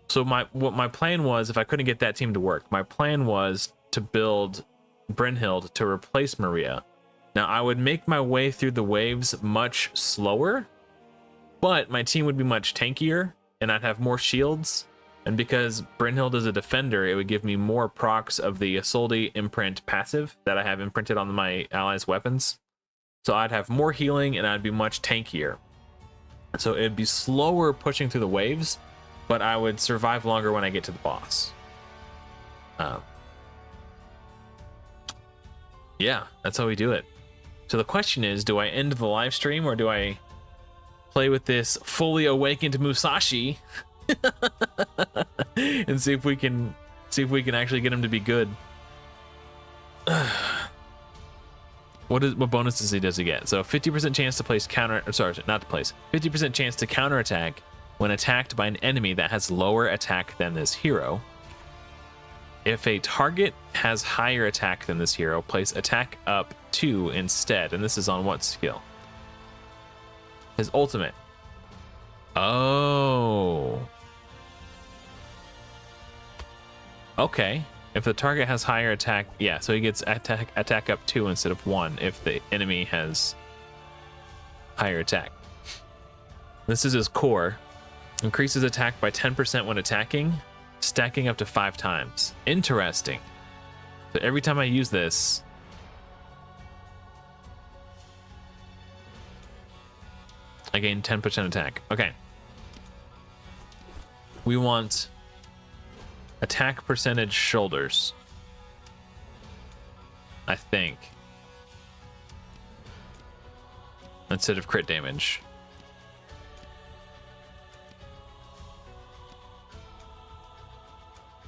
So what my plan was, if I couldn't get that team to work, my plan was to build Brynhild to replace Maria. Now I would make my way through the waves much slower, but my team would be much tankier and I'd have more shields. And because Brynhild is a defender, it would give me more procs of the Isolde imprint passive that I have imprinted on my allies' weapons. So I'd have more healing and I'd be much tankier. So it'd be slower pushing through the waves, but I would survive longer when I get to the boss. Yeah, that's how we do it. So the question is, do I end the live stream or do I play with this fully awakened Musashi and see if we can actually get him to be good? What bonuses does he get? So 50% chance to place counter, or sorry, not to place. 50% chance to counterattack when attacked by an enemy that has lower attack than this hero. If a target has higher attack than this hero, place attack up 2 instead. And this is on what skill? His ultimate. Oh. Okay. If the target has higher attack, yeah, so he gets attack up 2 instead of 1 if the enemy has higher attack. This is his core. Increases attack by 10% when attacking, stacking up to 5 times. Interesting. So every time I use this, I gain 10% attack. Okay. We want attack percentage shoulders, I think, instead of crit damage.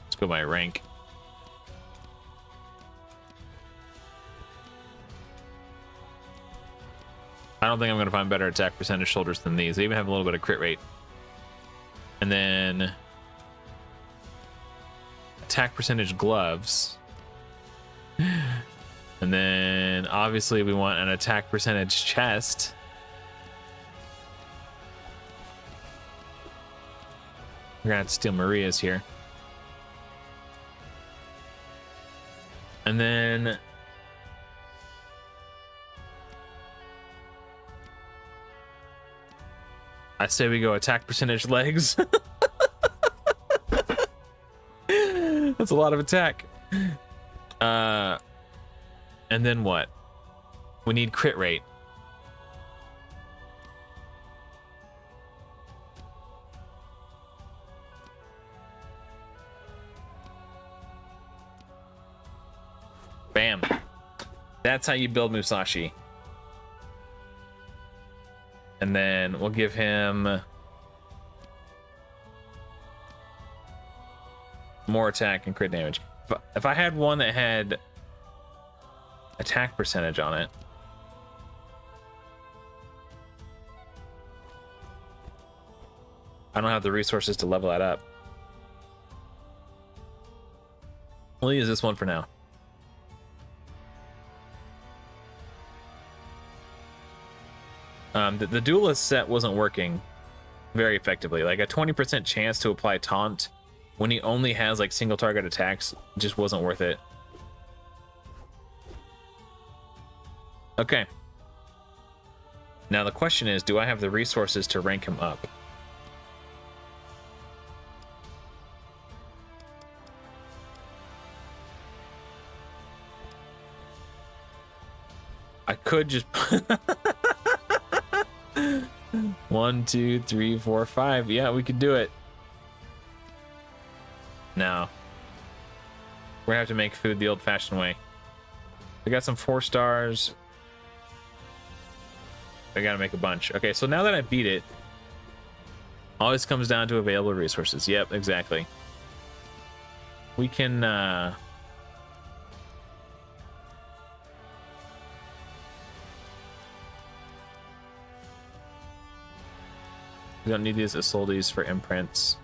Let's go by rank. I don't think I'm going to find better attack percentage shoulders than these. They even have a little bit of crit rate. And then attack percentage gloves. And then obviously we want an attack percentage chest. We're gonna have to steal Maria's here. And then I say we go attack percentage legs. That's a lot of attack. And then what? We need crit rate. Bam. That's how you build Musashi. And then we'll give him more attack and crit damage. If I had one that had attack percentage on it, I don't have the resources to level that up. We'll use this one for now. The duelist set wasn't working very effectively. Like a 20% chance to apply taunt when he only has like single target attacks just wasn't worth it. Okay. Now the question is, do I have the resources to rank him up? I could just 1, 2, 3, 4, 5. Yeah, we could do it. No. We're gonna have to make food the old-fashioned way. We got some 4 stars. I gotta make a bunch. Okay, so now that I beat it, always comes down to available resources. Yep, exactly. we can we don't need these. I sold these for imprints.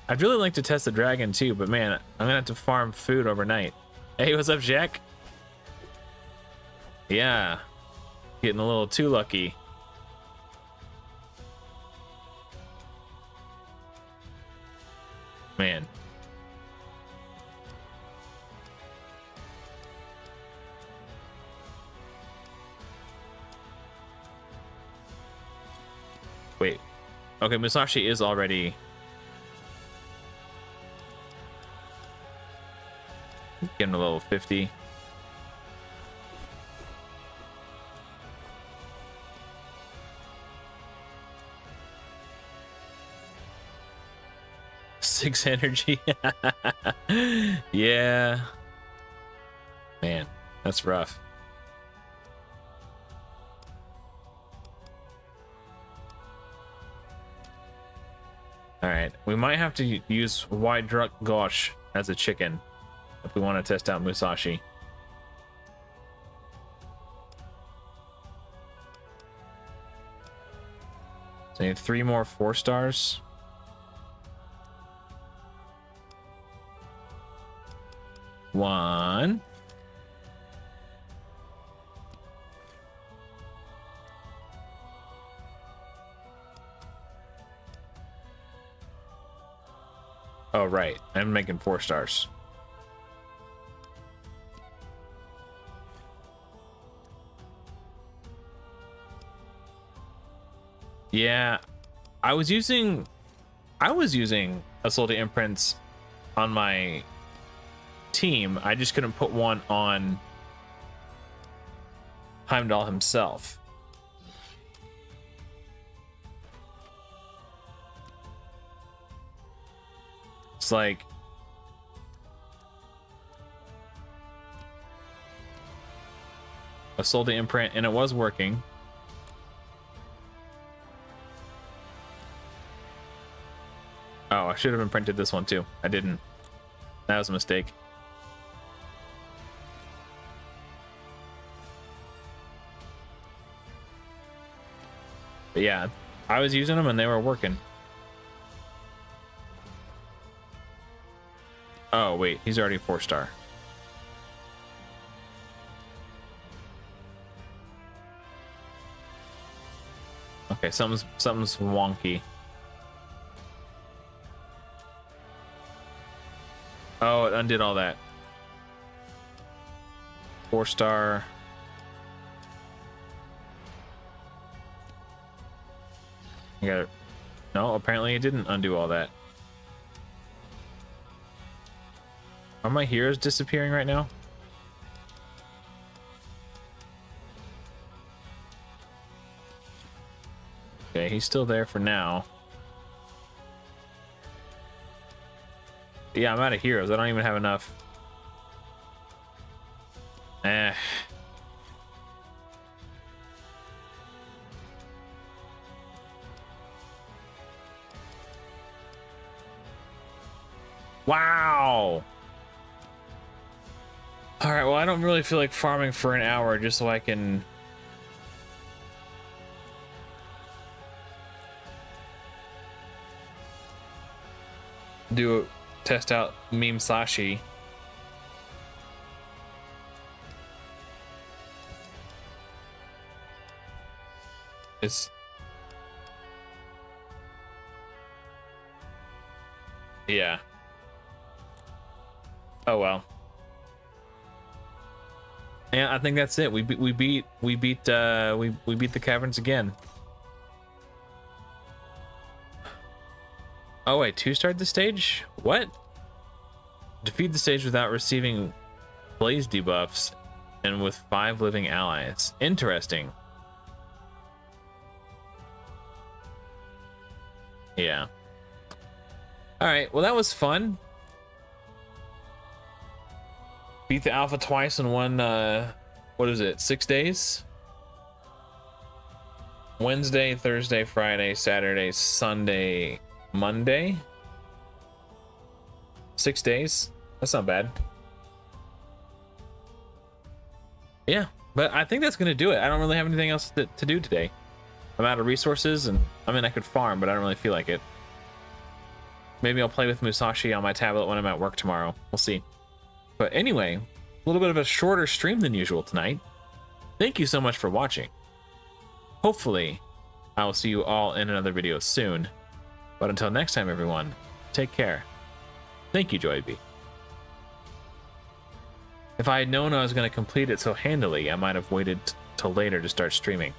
I'd really like to test the dragon too, but man, I'm gonna have to farm food overnight. Hey, what's up, Jack? Yeah, getting a little too lucky. Man. Wait. Okay, Musashi is already getting a level 50. Six energy. Yeah. Man, that's rough. All right, we might have to use Wide Druck Gosh as a chicken if we want to test out Musashi. So I need 3 more 4 stars. One. Oh, right. I'm making 4 stars. Yeah, I was using Assaulted Imprints on my team. I just couldn't put one on Heimdall himself. It's like Assaulted Imprint, and it was working. Oh, I should have imprinted this one too. I didn't. That was a mistake. But yeah, I was using them and they were working. Oh, wait, he's already 4-star. Okay, something's wonky. Oh, it undid all that. 4-star. I got it. No, apparently it didn't undo all that. Are my heroes disappearing right now? Okay, he's still there for now. Yeah, I'm out of heroes. I don't even have enough. Wow. All right, well, I don't really feel like farming for an hour just so I can test out Meme Sashi. Yeah. Oh well. Yeah, I think that's it. We beat the caverns again. Oh wait, 2-starred the stage? What? Defeat the stage without receiving blaze debuffs and with 5 living allies. Interesting. Yeah. All right, well that was fun. Beat the alpha twice in one, what is it, 6 days? Wednesday, Thursday, Friday, Saturday, Sunday, Monday. 6 days. That's not bad. Yeah, but I think that's gonna do it. I don't really have anything else to do today. I'm out of resources, and I mean I could farm, but I don't really feel like it. Maybe I'll play with Musashi on my tablet when I'm at work tomorrow. We'll see. But anyway, a little bit of a shorter stream than usual tonight. Thank you so much for watching. Hopefully, I will see you all in another video soon. But until next time, everyone, take care. Thank you, Joyby. If I had known I was going to complete it so handily, I might have waited till later to start streaming.